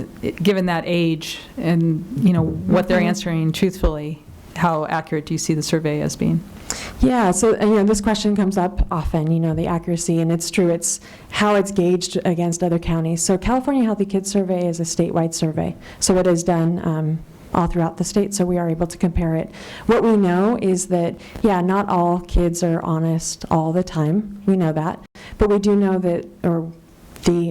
given that age and, you know, what they're answering truthfully, how accurate do you see the survey as being? Yeah, so, you know, this question comes up often, you know, the accuracy, and it's true, it's how it's gauged against other counties. So California Healthy Kids Survey is a statewide survey, so it is done all throughout the state, so we are able to compare it. What we know is that, yeah, not all kids are honest all the time, we know that, but we do know that,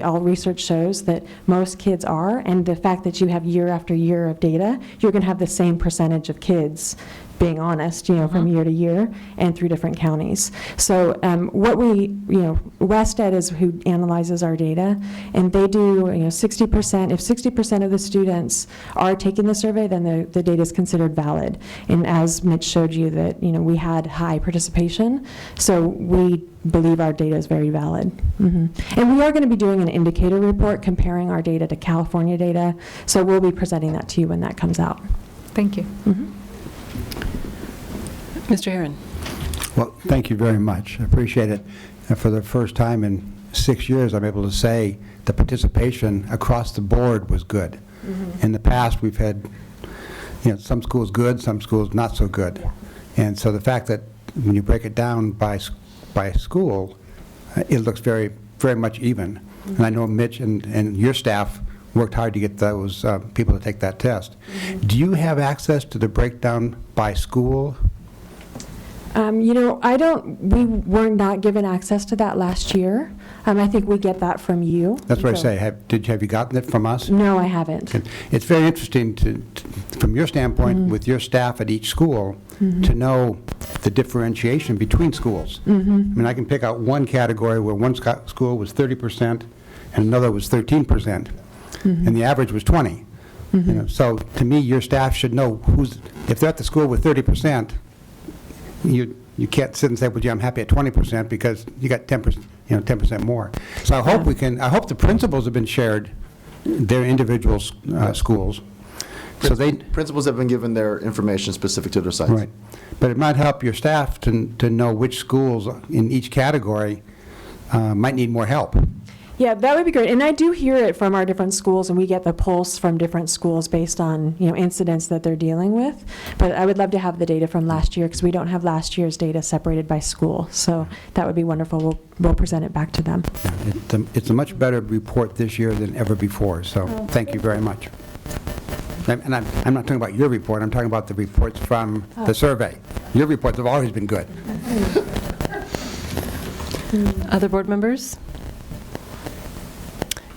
all research shows that most kids are, and the fact that you have year after year of data, you're going to have the same percentage of kids being honest, you know, from year to year and through different counties. So what we, you know, WestEd is who analyzes our data, and they do, you know, 60%, if 60% of the students are taking the survey, then the data is considered valid. And as Mitch showed you that, you know, we had high participation, so we believe our data is very valid. And we are going to be doing an indicator report comparing our data to California data, so we'll be presenting that to you when that comes out. Thank you. Mr. Herron. Well, thank you very much. I appreciate it. And for the first time in 6 years, I'm able to say the participation across the board was good. In the past, we've had, some schools good, some schools not so good. And so the fact that when you break it down by school, it looks very, very much even. And I know Mitch and your staff worked hard to get those people to take that test. Do you have access to the breakdown by school? We were not given access to that last year. I think we get that from you. That's what I So- say. Have you gotten it from us? No, I haven't. It's very interesting from your standpoint, with your staff at each school, to know the differentiation between schools. I mean, I can pick out one category where one school was 30% and another was 13%, and the average was 20. So to me, your staff should know if they're at the school with 30%, you can't sit and say, well, gee, I'm happy at 20% because you got 10%, 10% more. So I hope the principals have been shared their individual schools. So Principals have been given their information specific to their sites. Right. But it might help your staff to know which schools in each category might need more help. Yeah, that would be great. And I do hear it from our different schools, and we get the pulse from different schools based on, incidents that they're dealing with. But I would love to have the data from last year, because we don't have last year's data separated by school. So that would be wonderful. We'll present it back to them. Yeah, it's a much better report this year than ever before, so thank you very much. And I'm not talking about your report, I'm talking about the reports from the survey. Your reports have always been good. Other board members?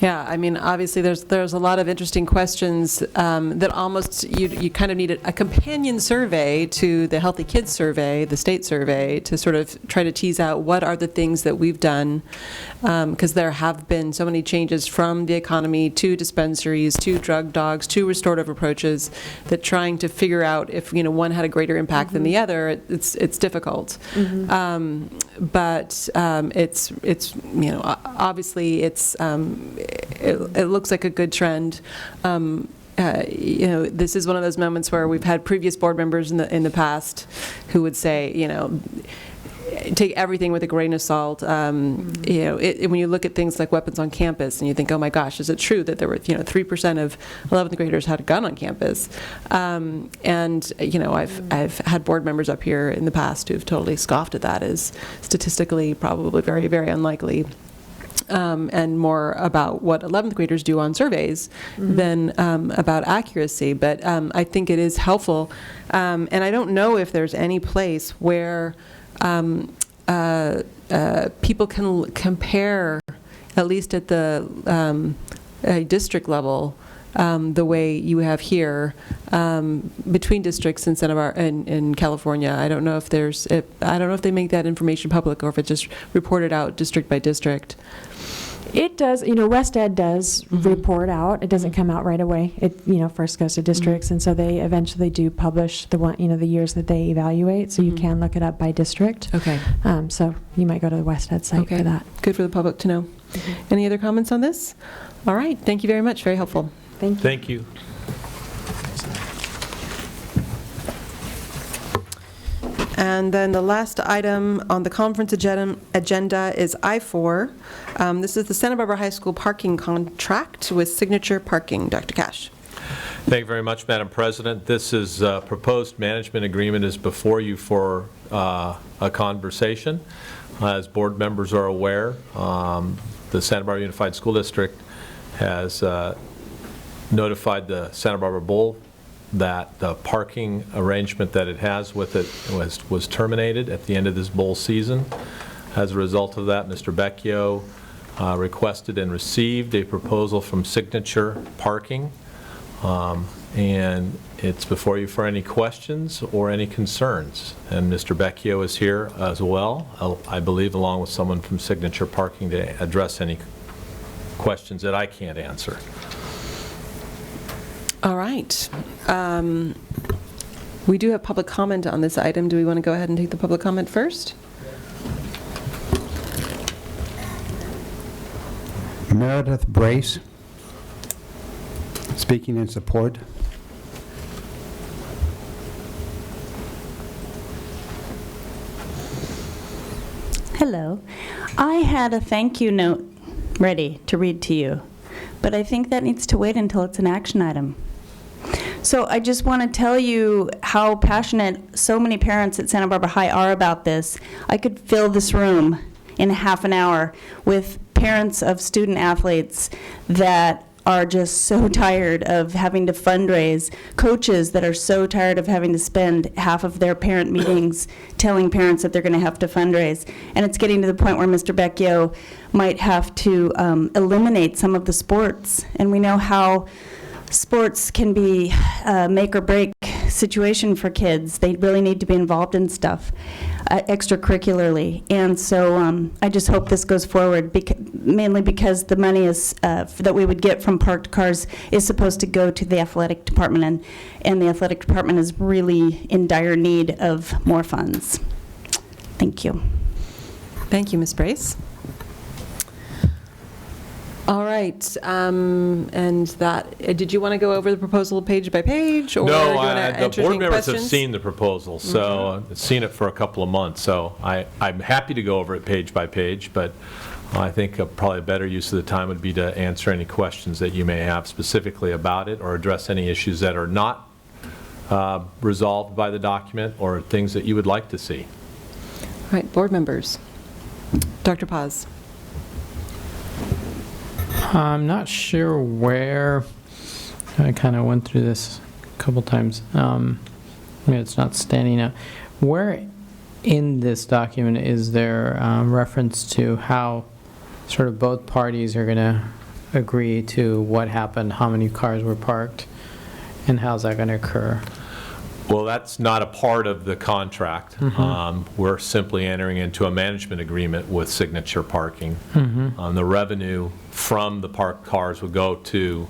Yeah, I mean, obviously, there's a lot of interesting questions that almost, you kind of need a companion survey to the Healthy Kids survey, the state survey, to sort of try to tease out what are the things that we've done, because there have been so many changes from the economy to dispensaries, to drug dogs, to restorative approaches, that trying to figure out if, one had a greater impact than the other, it's difficult. But it's obviously it looks like a good trend. This is one of those moments where we've had previous board members in the past who would say, take everything with a grain of salt. When you look at things like weapons on campus, and you think, oh my gosh, is it true that there were 3% of 11th graders had a gun on campus? I've had board members up here in the past who've totally scoffed at that as statistically probably very, very unlikely. And more about what 11th graders do on surveys than about accuracy. But I think it is helpful. And I don't know if there's any place where people can compare, at least at the district level, the way you have here between districts in in California. I don't know if they make that information public, or if it's just reported out district by district. It does, West Ed does report out. It doesn't come out right away. It, first goes to districts, and so they eventually do publish the years that they evaluate, so you can look it up by district. Okay. So you might go to the West Ed site for that. Good for the public to know. Any other comments on this? All right, thank you very much, very helpful. Thank you. Thank you. And then the last item on the conference agenda is I-4. This is the Santa Barbara High School parking contract with Signature Parking. Dr. Cash. Thank you very much, Madam President. This is proposed management agreement is before you for a conversation. As board members are aware, the Santa Barbara Unified School District has notified the Santa Barbara Bowl that the parking arrangement that it has with it was terminated at the end of this bowl season. As a result of that, Mr. Becchio requested and received a proposal from Signature Parking, and it's before you for any questions or any concerns. And Mr. Becchio is here as well, I believe, along with someone from Signature Parking to address any questions that I can't answer. All right. We do have public comment on this item. Do we want to go ahead and take the public comment first? Meredith Brace, speaking in support. Hello. I had a thank you note ready to read to you, but I think that needs to wait until it's an action item. So I just want to tell you how passionate so many parents at Santa Barbara High are about this. I could fill this room in half an hour with parents of student athletes that are just so tired of having to fundraise, coaches that are so tired of having to spend half of their parent meetings telling parents that they're going to have to fundraise. And it's getting to the point where Mr. Becchio might have to eliminate some of the sports. And we know how sports can be a make or break situation for kids. They really need to be involved in stuff extracurricularly. And so I just hope this goes forward, mainly because the money is that we would get from parked cars is supposed to go to the athletic department, and the athletic department is really in dire need of more funds. Thank you. Thank you, Ms. Brace. All right, and that, did you want to go over the proposal page by page? Or do you want to No, the board entertain members have questions? seen the proposal, so I've seen it for a couple of months, so I'm happy to go over it page by page, but I think probably a better use of the time would be to answer any questions that you may have specifically about it, or address any issues that are not resolved by the document, or things that you would like to see. All right, board members. Dr. Paz. I'm not sure where, I kind of went through this a couple times. It's not standing out. Where in this document is there reference to how sort of both parties are going to agree to what happened, how many cars were parked, and how's that going to occur? Well, that's not a part of the contract. We're simply entering into a management agreement with Signature Parking. The revenue from the parked cars would go to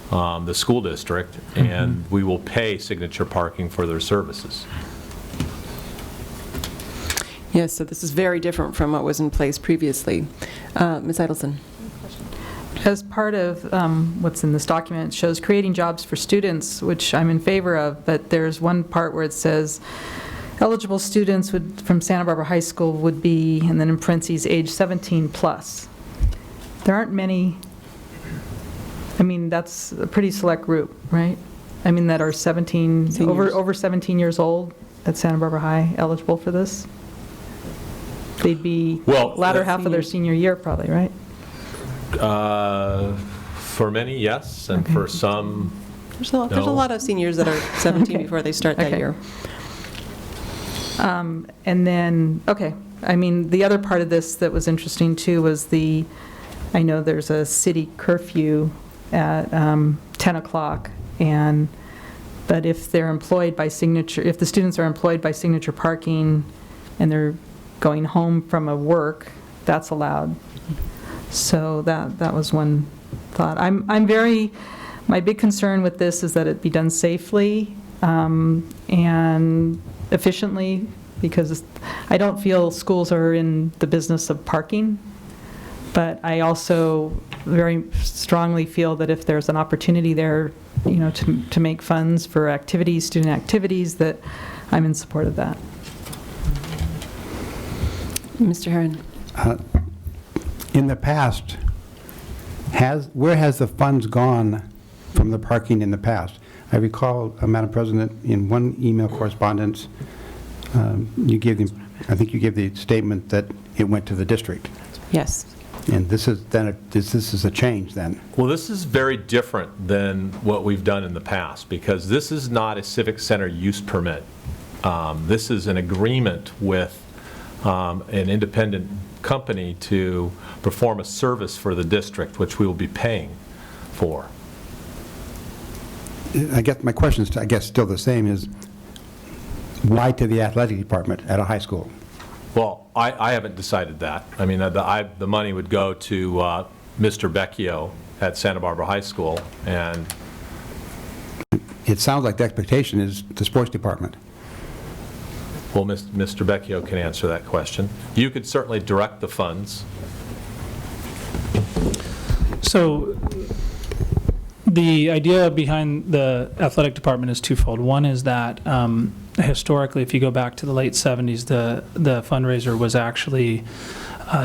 the school district, and we will pay Signature Parking for their services. Yes, so this is very different from what was in place previously. Ms. Idelson. As part of what's in this document, it shows creating jobs for students, which I'm in favor of, but there's one part where it says eligible students from Santa Barbara High School would be, and then in parentheses, age 17 plus. There aren't many, I mean, that's a pretty select group, right? I mean, that are 17, over 17 years old at Santa Barbara High eligible for this. They'd be latter half of their senior year probably, right? For many, yes, and for some, There's a lot of seniors that are 17 before they start that year. And then, I mean, the other part of this that was interesting too was I know there's a city curfew at 10 o'clock, but if they're employed by Signature, if the students are employed by Signature Parking and they're going home from a work, that's allowed. So that was one thought. My big concern with this is that it be done safely and efficiently, because I don't feel schools are in the business of parking, but I also very strongly feel that if there's an opportunity there, to make funds for activities, student activities, that I'm in support of that. Mr. Herron. In the past, where has the funds gone from the parking in the past? I recall, Madam President, in one email correspondence, you gave I think you gave the statement that it went to the district. Yes. And this is a change then. well, this is very different than what we've done in the past, because this is not a civic center use permit. This is an agreement with an independent company to perform a service for the district, which we will be paying for. I guess my question is, still the same, is why to the athletic department at a high school? Well, I haven't decided that. I mean, the money would go to Mr. Becchio at Santa Barbara High School, and It sounds like the expectation is the sports department. well, Mr. Becchio can answer that question. You could certainly direct the funds. So the idea behind the athletic department is twofold. One is that historically, if you go back to the late 70s, the fundraiser was actually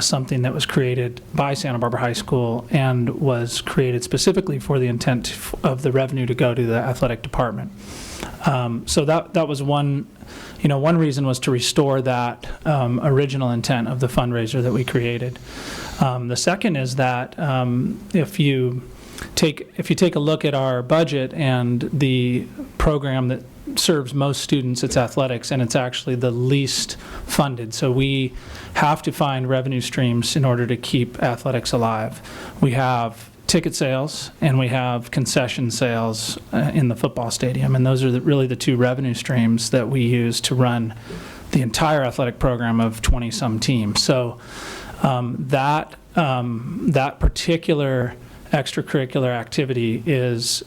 something that was created by Santa Barbara High School and was created specifically for the intent of the revenue to go to the athletic department. So that was one reason was to restore that original intent of the fundraiser that we created. The second is that if you take a look at our budget and the program that serves most students, it's athletics, and it's actually the least funded. So we have to find revenue streams in order to keep athletics alive. We have ticket sales and we have concession sales in the football stadium, and those are really the two revenue streams that we use to run the entire athletic program of 20-some teams. So that particular extracurricular activity is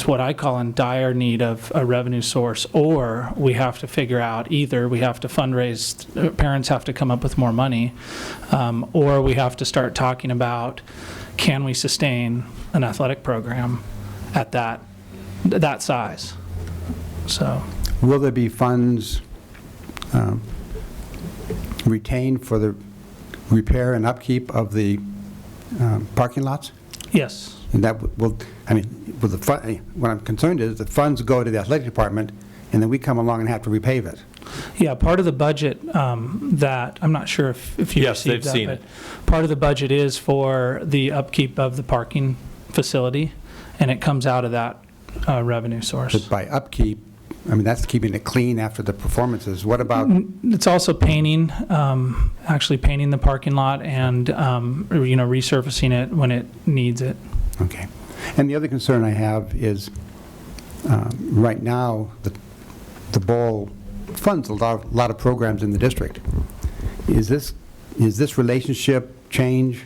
what I call in dire need of a revenue source, or we have to figure out either we have to fundraise, parents have to come up with more money, or we have to start talking about can we sustain an athletic program at that size. So, will there be funds retained for the repair and upkeep of the parking lots? Yes. And that will, will the fund, what I'm concerned is the funds go to the athletic department, and then we come along and have to repave it. Yeah, part of the budget that, I'm not sure if you Yes, received that, they've seen but it. part of the budget is for the upkeep of the parking facility, and it comes out of that revenue source. But by upkeep, that's keeping it clean after the performances. What about? It's also painting, actually painting the parking lot and, resurfacing it when it needs it. Okay. And the other concern I have is right now the bowl funds a lot of programs in the district. Is this relationship change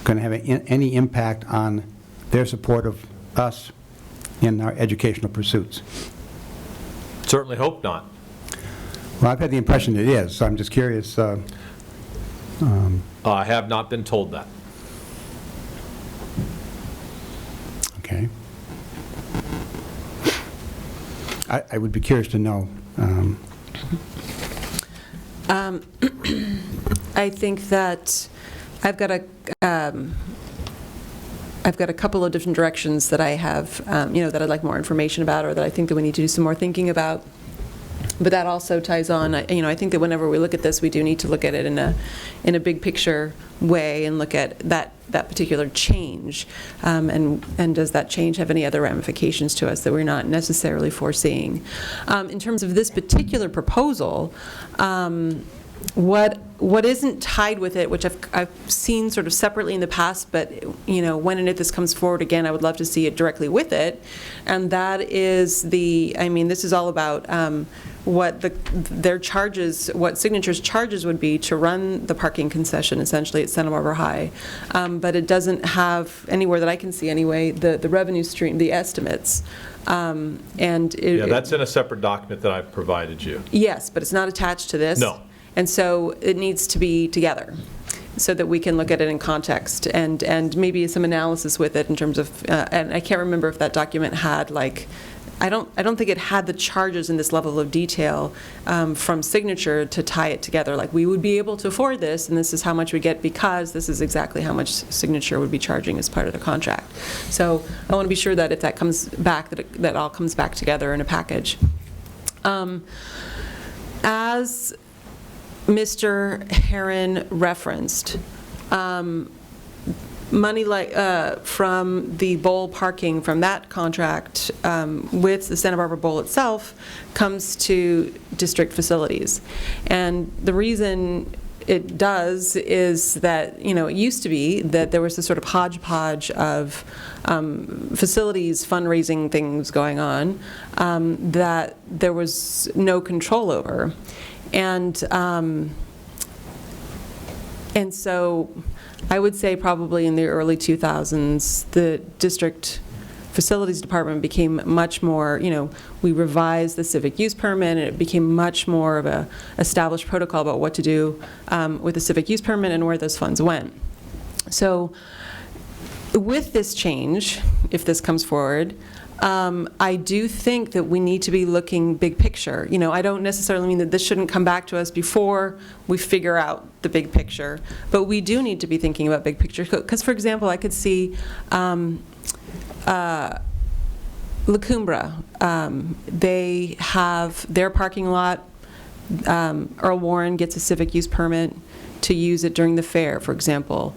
going to have any impact on their support of us in our educational pursuits? Certainly hope not. Well, I've had the impression it is, so I'm just curious. I have not been told that. Okay. I would be curious to know. I think that I've got a couple of different directions that I have, that I'd like more information about, or that I think that we need to do some more thinking about. But that also ties on, I think that whenever we look at this, we do need to look at it in a big picture way and look at that particular change. And does that change have any other ramifications to us that we're not necessarily foreseeing? In terms of this particular proposal, what isn't tied with it, which I've seen sort of separately in the past, but when and if this comes forward again, I would love to see it directly with it, and that is this is all about what their charges, what Signature's charges would be to run the parking concession essentially at Santa Barbara High, but it doesn't have anywhere that I can see anyway the revenue stream, the estimates. That's in a separate document that I've provided you. Yes, but it's not attached to this. No. And so it needs to be together so that we can look at it in context and maybe some analysis with it in terms of, and I can't remember if that document had I don't think it had the charges in this level of detail from Signature to tie it together. Like, we would be able to afford this, and this is how much we get because this is exactly how much Signature would be charging as part of the contract. So I want to be sure that if that comes back, that all comes back together in a package. As Mr. Herron referenced, money from the bowl parking, from that contract with the Santa Barbara Bowl itself, comes to district facilities. And the reason it does is that, it used to be that there was this sort of hodgepodge of facilities fundraising things going on that there was no control over. And so I would say probably in the early 2000s, the district facilities department became much more, we revised the civic use permit, and it became much more of a established protocol about what to do with the civic use permit and where those funds went. So with this change, if this comes forward, I do think that we need to be looking big picture. You know, I don't necessarily mean that this shouldn't come back to us before we figure out the big picture, but we do need to be thinking about big picture. Because, for example, I could see La Cumbra, they have their parking lot. Earl Warren gets a civic use permit to use it during the fair, for example.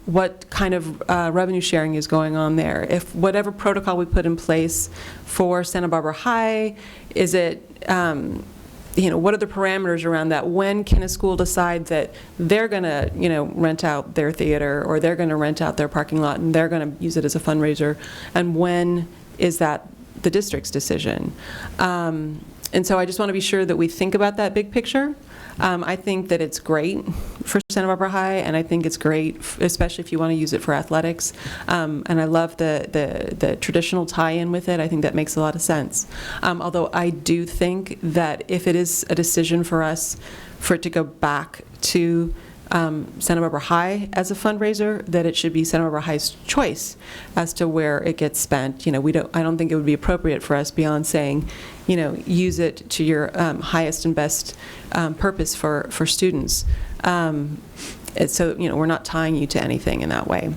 What kind of revenue sharing is going on there? If whatever protocol we put in place for Santa Barbara High, is it, you know, what are the parameters around that? When can a school decide that they're going to, you know, rent out their theater, or they're going to rent out their parking lot and they're going to use it as a fundraiser? And when is that the district's decision? And so I just want to be sure that we think about that big picture. I think that it's great for Santa Barbara High, and I think it's great, especially if you want to use it for athletics. And I love the traditional tie-in with it. I think that makes a lot of sense. Although I do think that if it is a decision for us for it to go back to Santa Barbara High as a fundraiser, that it should be Santa Barbara High's choice as to where it gets spent. You know, I don't think it would be appropriate for us beyond saying, you know, use it to your highest and best purpose for students. So, you know, we're not tying you to anything in that way.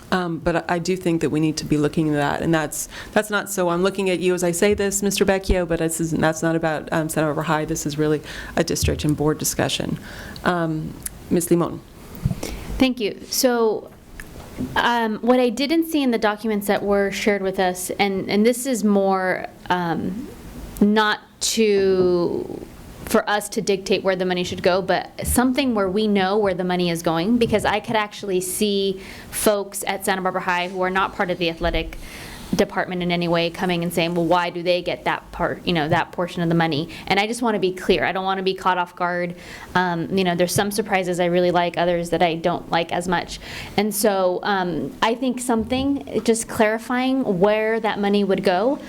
But I do think that we need to be looking at that, and that's not so I'm looking at you as I say this, Mr. Becchio, but that's not about Santa Barbara High. This is really a district and board discussion. Ms. Limon. Thank you. So what I didn't see in the documents that were shared with us, and this is more not for us to dictate where the money should go, but something where we know where the money is going, because I could actually see folks at Santa Barbara High who are not part of the athletic department in any way coming and saying, well, why do they get that part, you know, that portion of the money? And I just want to be clear. I don't want to be caught off guard. You know, there's some surprises I really like, others that I don't like as much. And so I think something, just clarifying where that money would go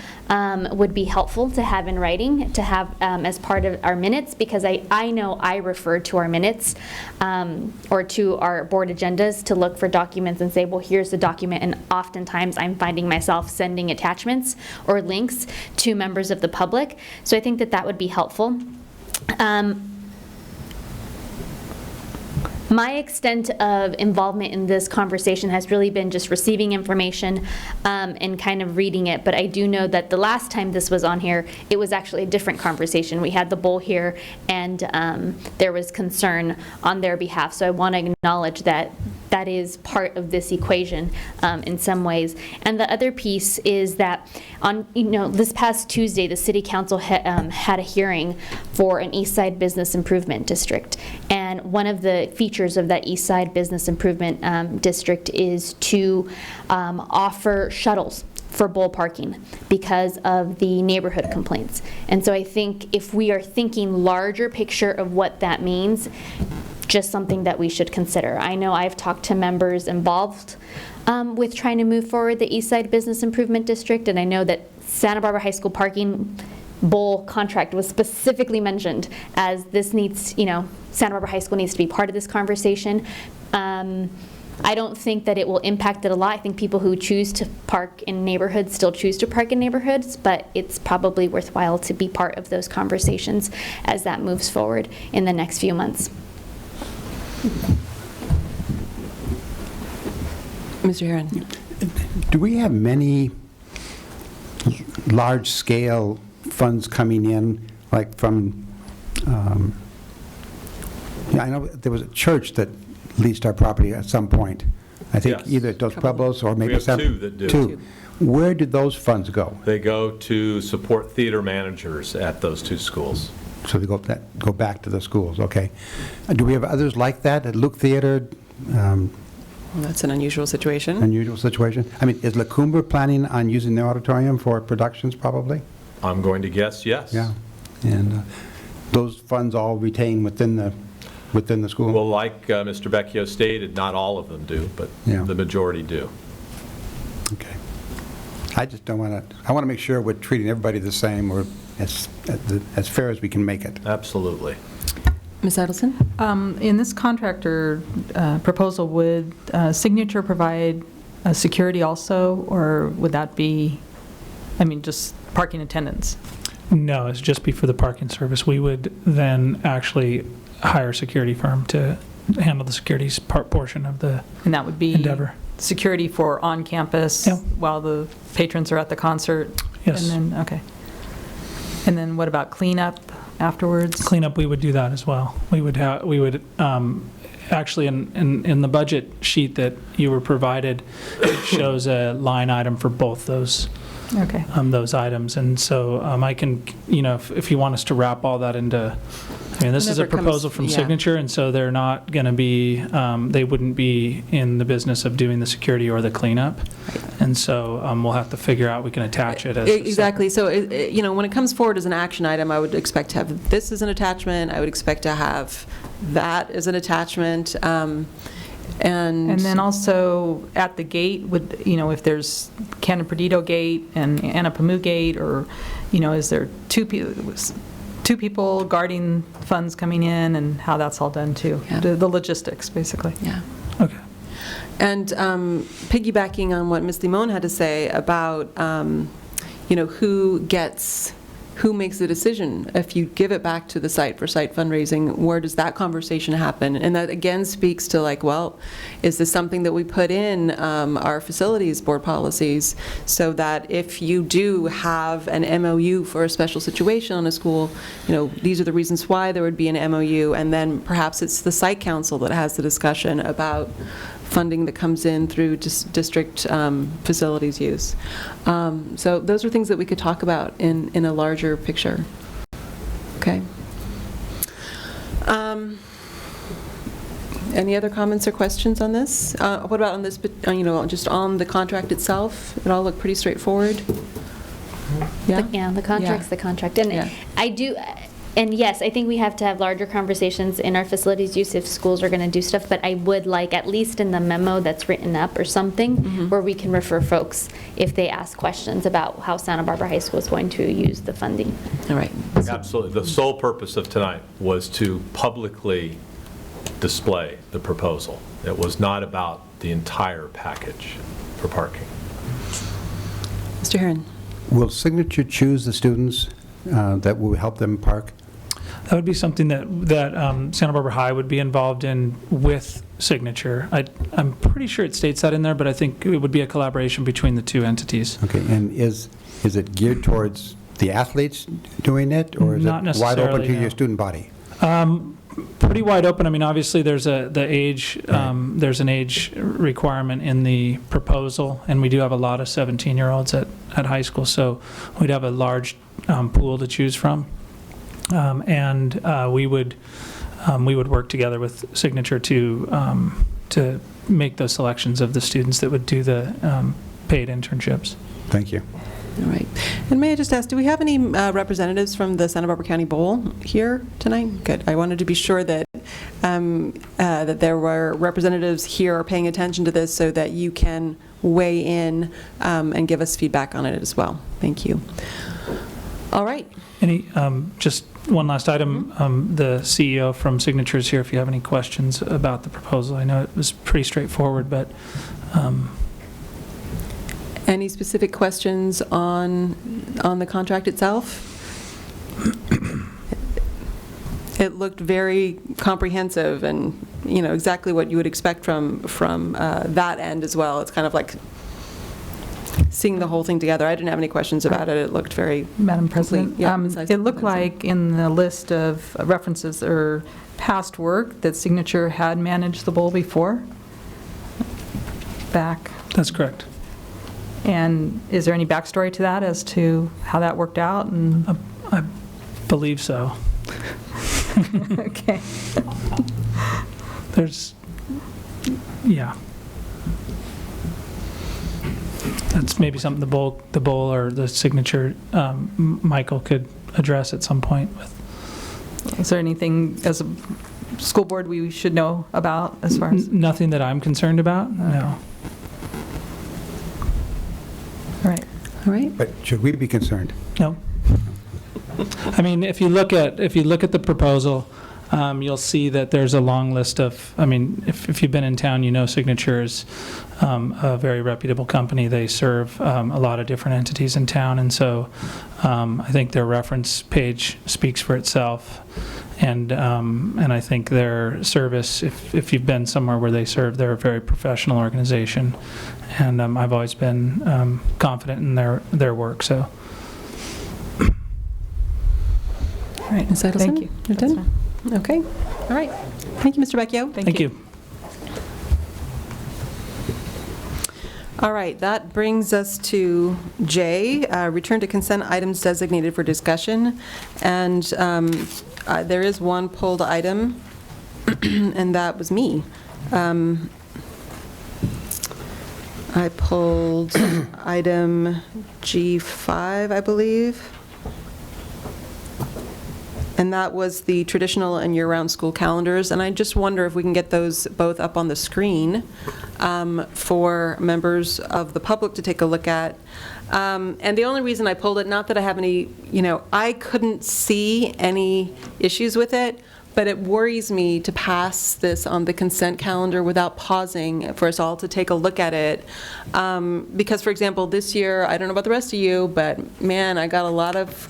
would be helpful to have in writing, to have as part of our minutes, because I know I refer to our minutes or to our board agendas to look for documents and say, well, here's the document, and oftentimes I'm finding myself sending attachments or links to members of the public. So I think that would be helpful. My extent of involvement in this conversation has really been just receiving information and kind of reading it, but I do know that the last time this was on here, it was actually a different conversation. We had the bowl here, and there was concern on their behalf, so I want to acknowledge that that is part of this equation in some ways. And the other piece is that on, you know, this past Tuesday, the City Council had a hearing for an East Side Business Improvement District, and one of the features of that East Side Business Improvement District is to offer shuttles for bowl parking because of the neighborhood complaints. And so I think if we are thinking larger picture of what that means, just something that we should consider. I know I've talked to members involved with trying to move forward the East Side Business Improvement District, and I know that Santa Barbara High School parking bowl contract was specifically mentioned as this needs, you know, Santa Barbara High School needs to be part of this conversation. I don't think that it will impact it a lot. I think people who choose to park in neighborhoods still choose to park in neighborhoods, but it's probably worthwhile to be part of those conversations as that moves forward in the next few months. Mr. Herron. Do we have many large-scale funds coming in, like from, I know there was a church that leased our property at some point. I think Yes. either Dos Pueblos or maybe We have some. two that do. Two. Where did those funds go? They go to support theater managers at those two schools. So they go back to the schools, okay. Do we have others like that at Luke Theater? That's an unusual situation. Unusual situation? I mean, is La Cumbra planning on using the auditorium for productions, probably? I'm going to guess yes. Yeah, and those funds all retain within the school? Well, like Mr. Becchio stated, not all of them do, but Yeah. the majority do. Okay. I just don't want to, I want to make sure we're treating everybody the same, or as fair as we can make it. Absolutely. Ms. Adelson? In this contractor proposal, would Signature provide security also, or would that be I mean, just parking attendants? No, it's just be for the parking service. We would then actually hire a security firm to handle the security portion of the And that would be endeavor. security for on-campus while the patrons are at the concert? Yes. And then, okay. And then what about cleanup afterwards? Cleanup, we would do that as well. We would actually, in the budget sheet that you were provided, it shows a line item for both those. Okay. Those items, and so I can, if you want us to wrap all that into, this is a proposal from Signature, and so they're not going to be, they wouldn't be in the business of doing the security or the cleanup, and so we'll have to figure out, we can attach it as Exactly. So, when it comes forward as an action item, I would expect to have this as an attachment. I would expect to have that as an attachment. And then also at the gate, if there's Canon Perdido Gate and Anna Pamu Gate, or, is there two people guarding funds coming in, and how that's all done too? Yeah. The logistics, basically. Yeah. Okay. And piggybacking on what Ms. Limon had to say about, who makes the decision if you give it back to the site for site fundraising, where does that conversation happen? And that again speaks to is this something that we put in our facilities board policies, so that if you do have an MOU for a special situation on a school, these are the reasons why there would be an MOU, and then perhaps it's the site council that has the discussion about funding that comes in through district facilities use. So those are things that we could talk about in a larger picture. Okay. Any other comments or questions on this? What about on this, just on the contract itself? It all looked pretty straightforward? Yeah? The contract's the contract. And And yes, I think we have to have larger conversations in our facilities use if schools are going to do stuff, but I would like, at least in the memo that's written up or something, where we can refer folks if they ask questions about how Santa Barbara High School is going to use the funding. All right. Absolutely. The sole purpose of tonight was to publicly display the proposal. It was not about the entire package for parking. Mr. Herron. Will Signature choose the students that will help them park? That would be something that Santa Barbara High would be involved in with Signature. I'm pretty sure it states that in there, but I think it would be a collaboration between the two entities. Okay, and is it geared towards the athletes doing it, or is Not it wide open necessarily, to no. your student body? Pretty wide open. I mean, obviously, there's the age. There's an age requirement in the proposal, and we do have a lot of 17-year-olds at high school, so we'd have a large pool to choose from, and we would work together with Signature to make those selections of the students that would do the paid internships. Thank you. All right. And may I just ask, do we have any representatives from the Santa Barbara County Bowl here tonight? Good. I wanted to be sure that that there were representatives here or paying attention to this, so that you can weigh in and give us feedback on it as well. Thank you. All right. Just one last item. The CEO from Signature is here if you have any questions about the proposal. I know it was pretty straightforward, but any specific questions on the contract itself? It looked very comprehensive, and exactly what you would expect from that end as well. It's kind of like seeing the whole thing together. I didn't have any questions about it. It looked very Madam President, complete. it looked like in the list of references or past work that Signature had managed the bowl before. Back. That's correct. And is there any backstory to that as to how that worked out? And I believe so. Okay. That's maybe something the bowl or the Signature Michael could address at some point with. Is there anything as a school board we should know about as far as? Nothing that I'm concerned about, no. All right. All right. But should we be concerned? No. I mean, if you look at the proposal, you'll see that there's a long list of, I mean, if you've been in town, you know Signature's a very reputable company. They serve a lot of different entities in town, and so I think their reference page speaks for itself. And I think their service, if you've been somewhere where they serve, they're a very professional organization, and I've always been confident in their work. So, all right, Ms. Edelson, Thank you. You're done. Okay. All right. Thank you, Mr. Vecchio. Thank you. All right, that brings us to J, return to consent items designated for discussion. And there is one pulled item, and that was me. I pulled item G5, I believe. And that was the traditional and year-round school calendars. And I just wonder if we can get those both up on the screen for members of the public to take a look at. And the only reason I pulled it, not that I have any, I couldn't see any issues with it, but it worries me to pass this on the consent calendar without pausing for us all to take a look at it. Because, for example, this year, I don't know about the rest of you, but man, I got a lot of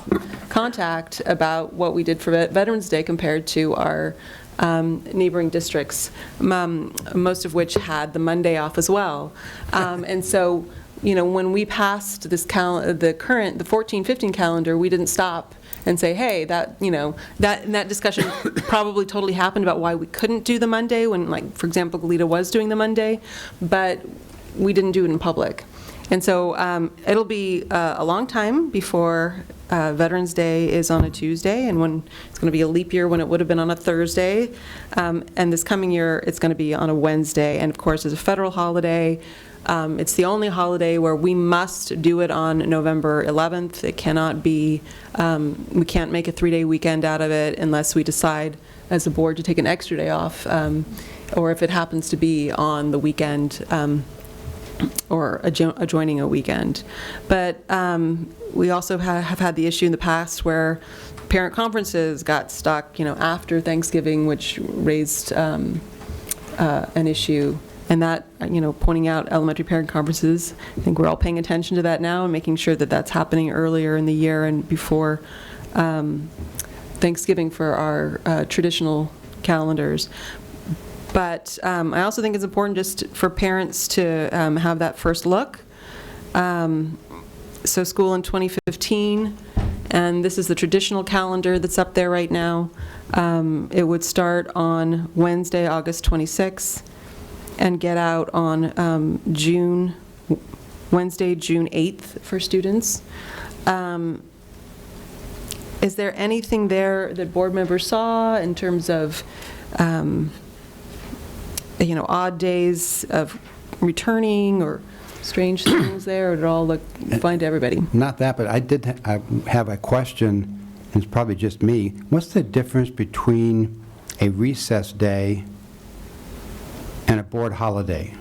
contact about what we did for Veterans Day compared to our neighboring districts, most of which had the Monday off as well. And so, when we passed this the 14-15 calendar, we didn't stop and say, hey, that discussion probably totally happened about why we couldn't do the Monday when, like, for example, Goleta was doing the Monday, but we didn't do it in public. And so it'll be a long time before Veterans Day is on a Tuesday, and when it's going to be a leap year when it would have been on a Thursday. And this coming year, it's going to be on a Wednesday. And of course, as a federal holiday, it's the only holiday where we must do it on November 11th. It cannot be, we can't make a 3-day weekend out of it unless we decide as a board to take an extra day off, or if it happens to be on the weekend, or adjoining a weekend. But we also have had the issue in the past where parent conferences got stuck, after Thanksgiving, which raised an issue. And that, pointing out elementary parent conferences, I think we're all paying attention to that now and making sure that that's happening earlier in the year and before Thanksgiving for our traditional calendars. But I also think it's important just for parents to have that first look. So school in 2015, and this is the traditional calendar that's up there right now. It would start on Wednesday, August 26th, and get out on Wednesday, June 8th for students. Is there anything there that board members saw in terms of odd days of returning or strange things there, or did it all look fine to everybody? Not that, but I have a question, and it's probably just me. What's the difference between a recess day and a board holiday?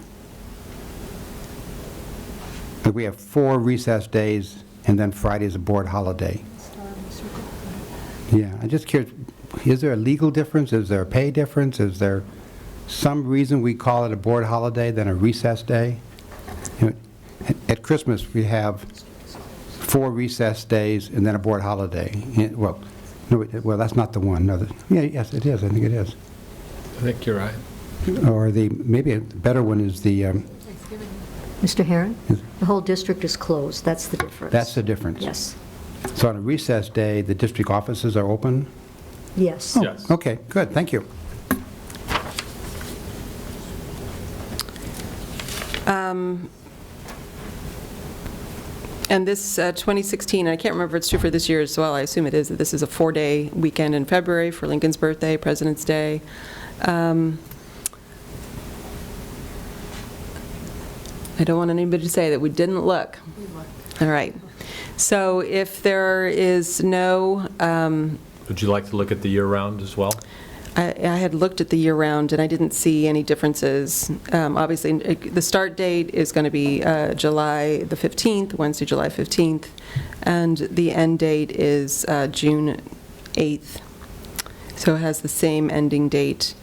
Like we have 4 recess days, and then Friday is a board holiday. Yeah, I'm just curious, is there a legal difference? Is there a pay difference? Is there some reason we call it a board holiday than a recess day? At Christmas, we have 4 recess days and then a board holiday. Well, that's not the one. No, yes, it is. I think it is. I think you're right. Or maybe a better one is the... Mr. Herron, the whole district is closed. That's the difference. That's the difference. Yes. So on a recess day, the district offices are open? Yes. Oh, yes. Okay, good. Thank you. And this 2016, I can't remember if it's true for this year as well, I assume it is, that this is a 4-day weekend in February for Lincoln's birthday, President's Day. I don't want anybody to say that we didn't look. All right. So if there is no... Would you like to look at the year-round as well? I had looked at the year-round, and I didn't see any differences. Obviously, the start date is going to be July the 15th, Wednesday, July 15th, and the end date is June 8th. So it has the same ending date.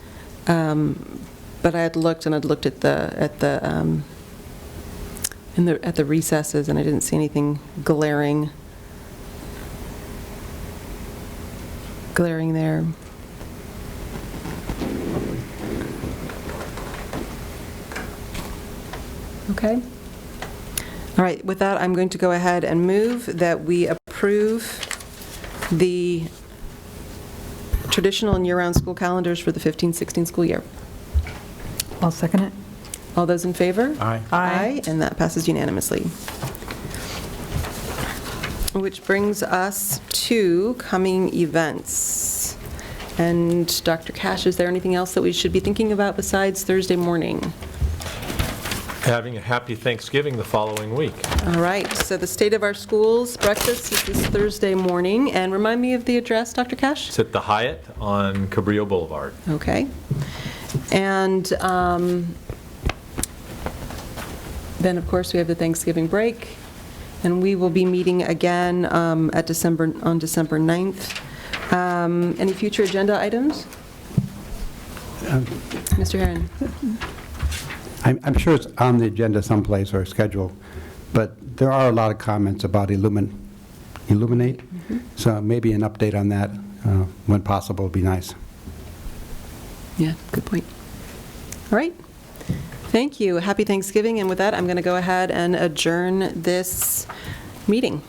But I had looked and I'd looked at the recesses, and I didn't see anything glaring there. Okay. All right, with that, I'm going to go ahead and move that we approve the traditional and year-round school calendars for the 15-16 school year. I'll second it. All those in favor? Aye. Aye, and that passes unanimously. Which brings us to coming events. And Dr. Cash, is there anything else that we should be thinking about besides Thursday morning? Having a happy Thanksgiving the following week. All right, so the State of Our Schools breakfast is this Thursday morning. And remind me of the address, Dr. Cash? It's at the Hyatt on Cabrillo Boulevard. Okay. And then, of course, we have the Thanksgiving break. And we will be meeting again on December 9th. Any future agenda items? Mr. Herron? I'm sure it's on the agenda someplace or schedule, but there are a lot of comments about Illuminate. So maybe an update on that when possible would be nice. Yeah, good point. All right. Thank you. Happy Thanksgiving. And with that, I'm going to go ahead and adjourn this meeting.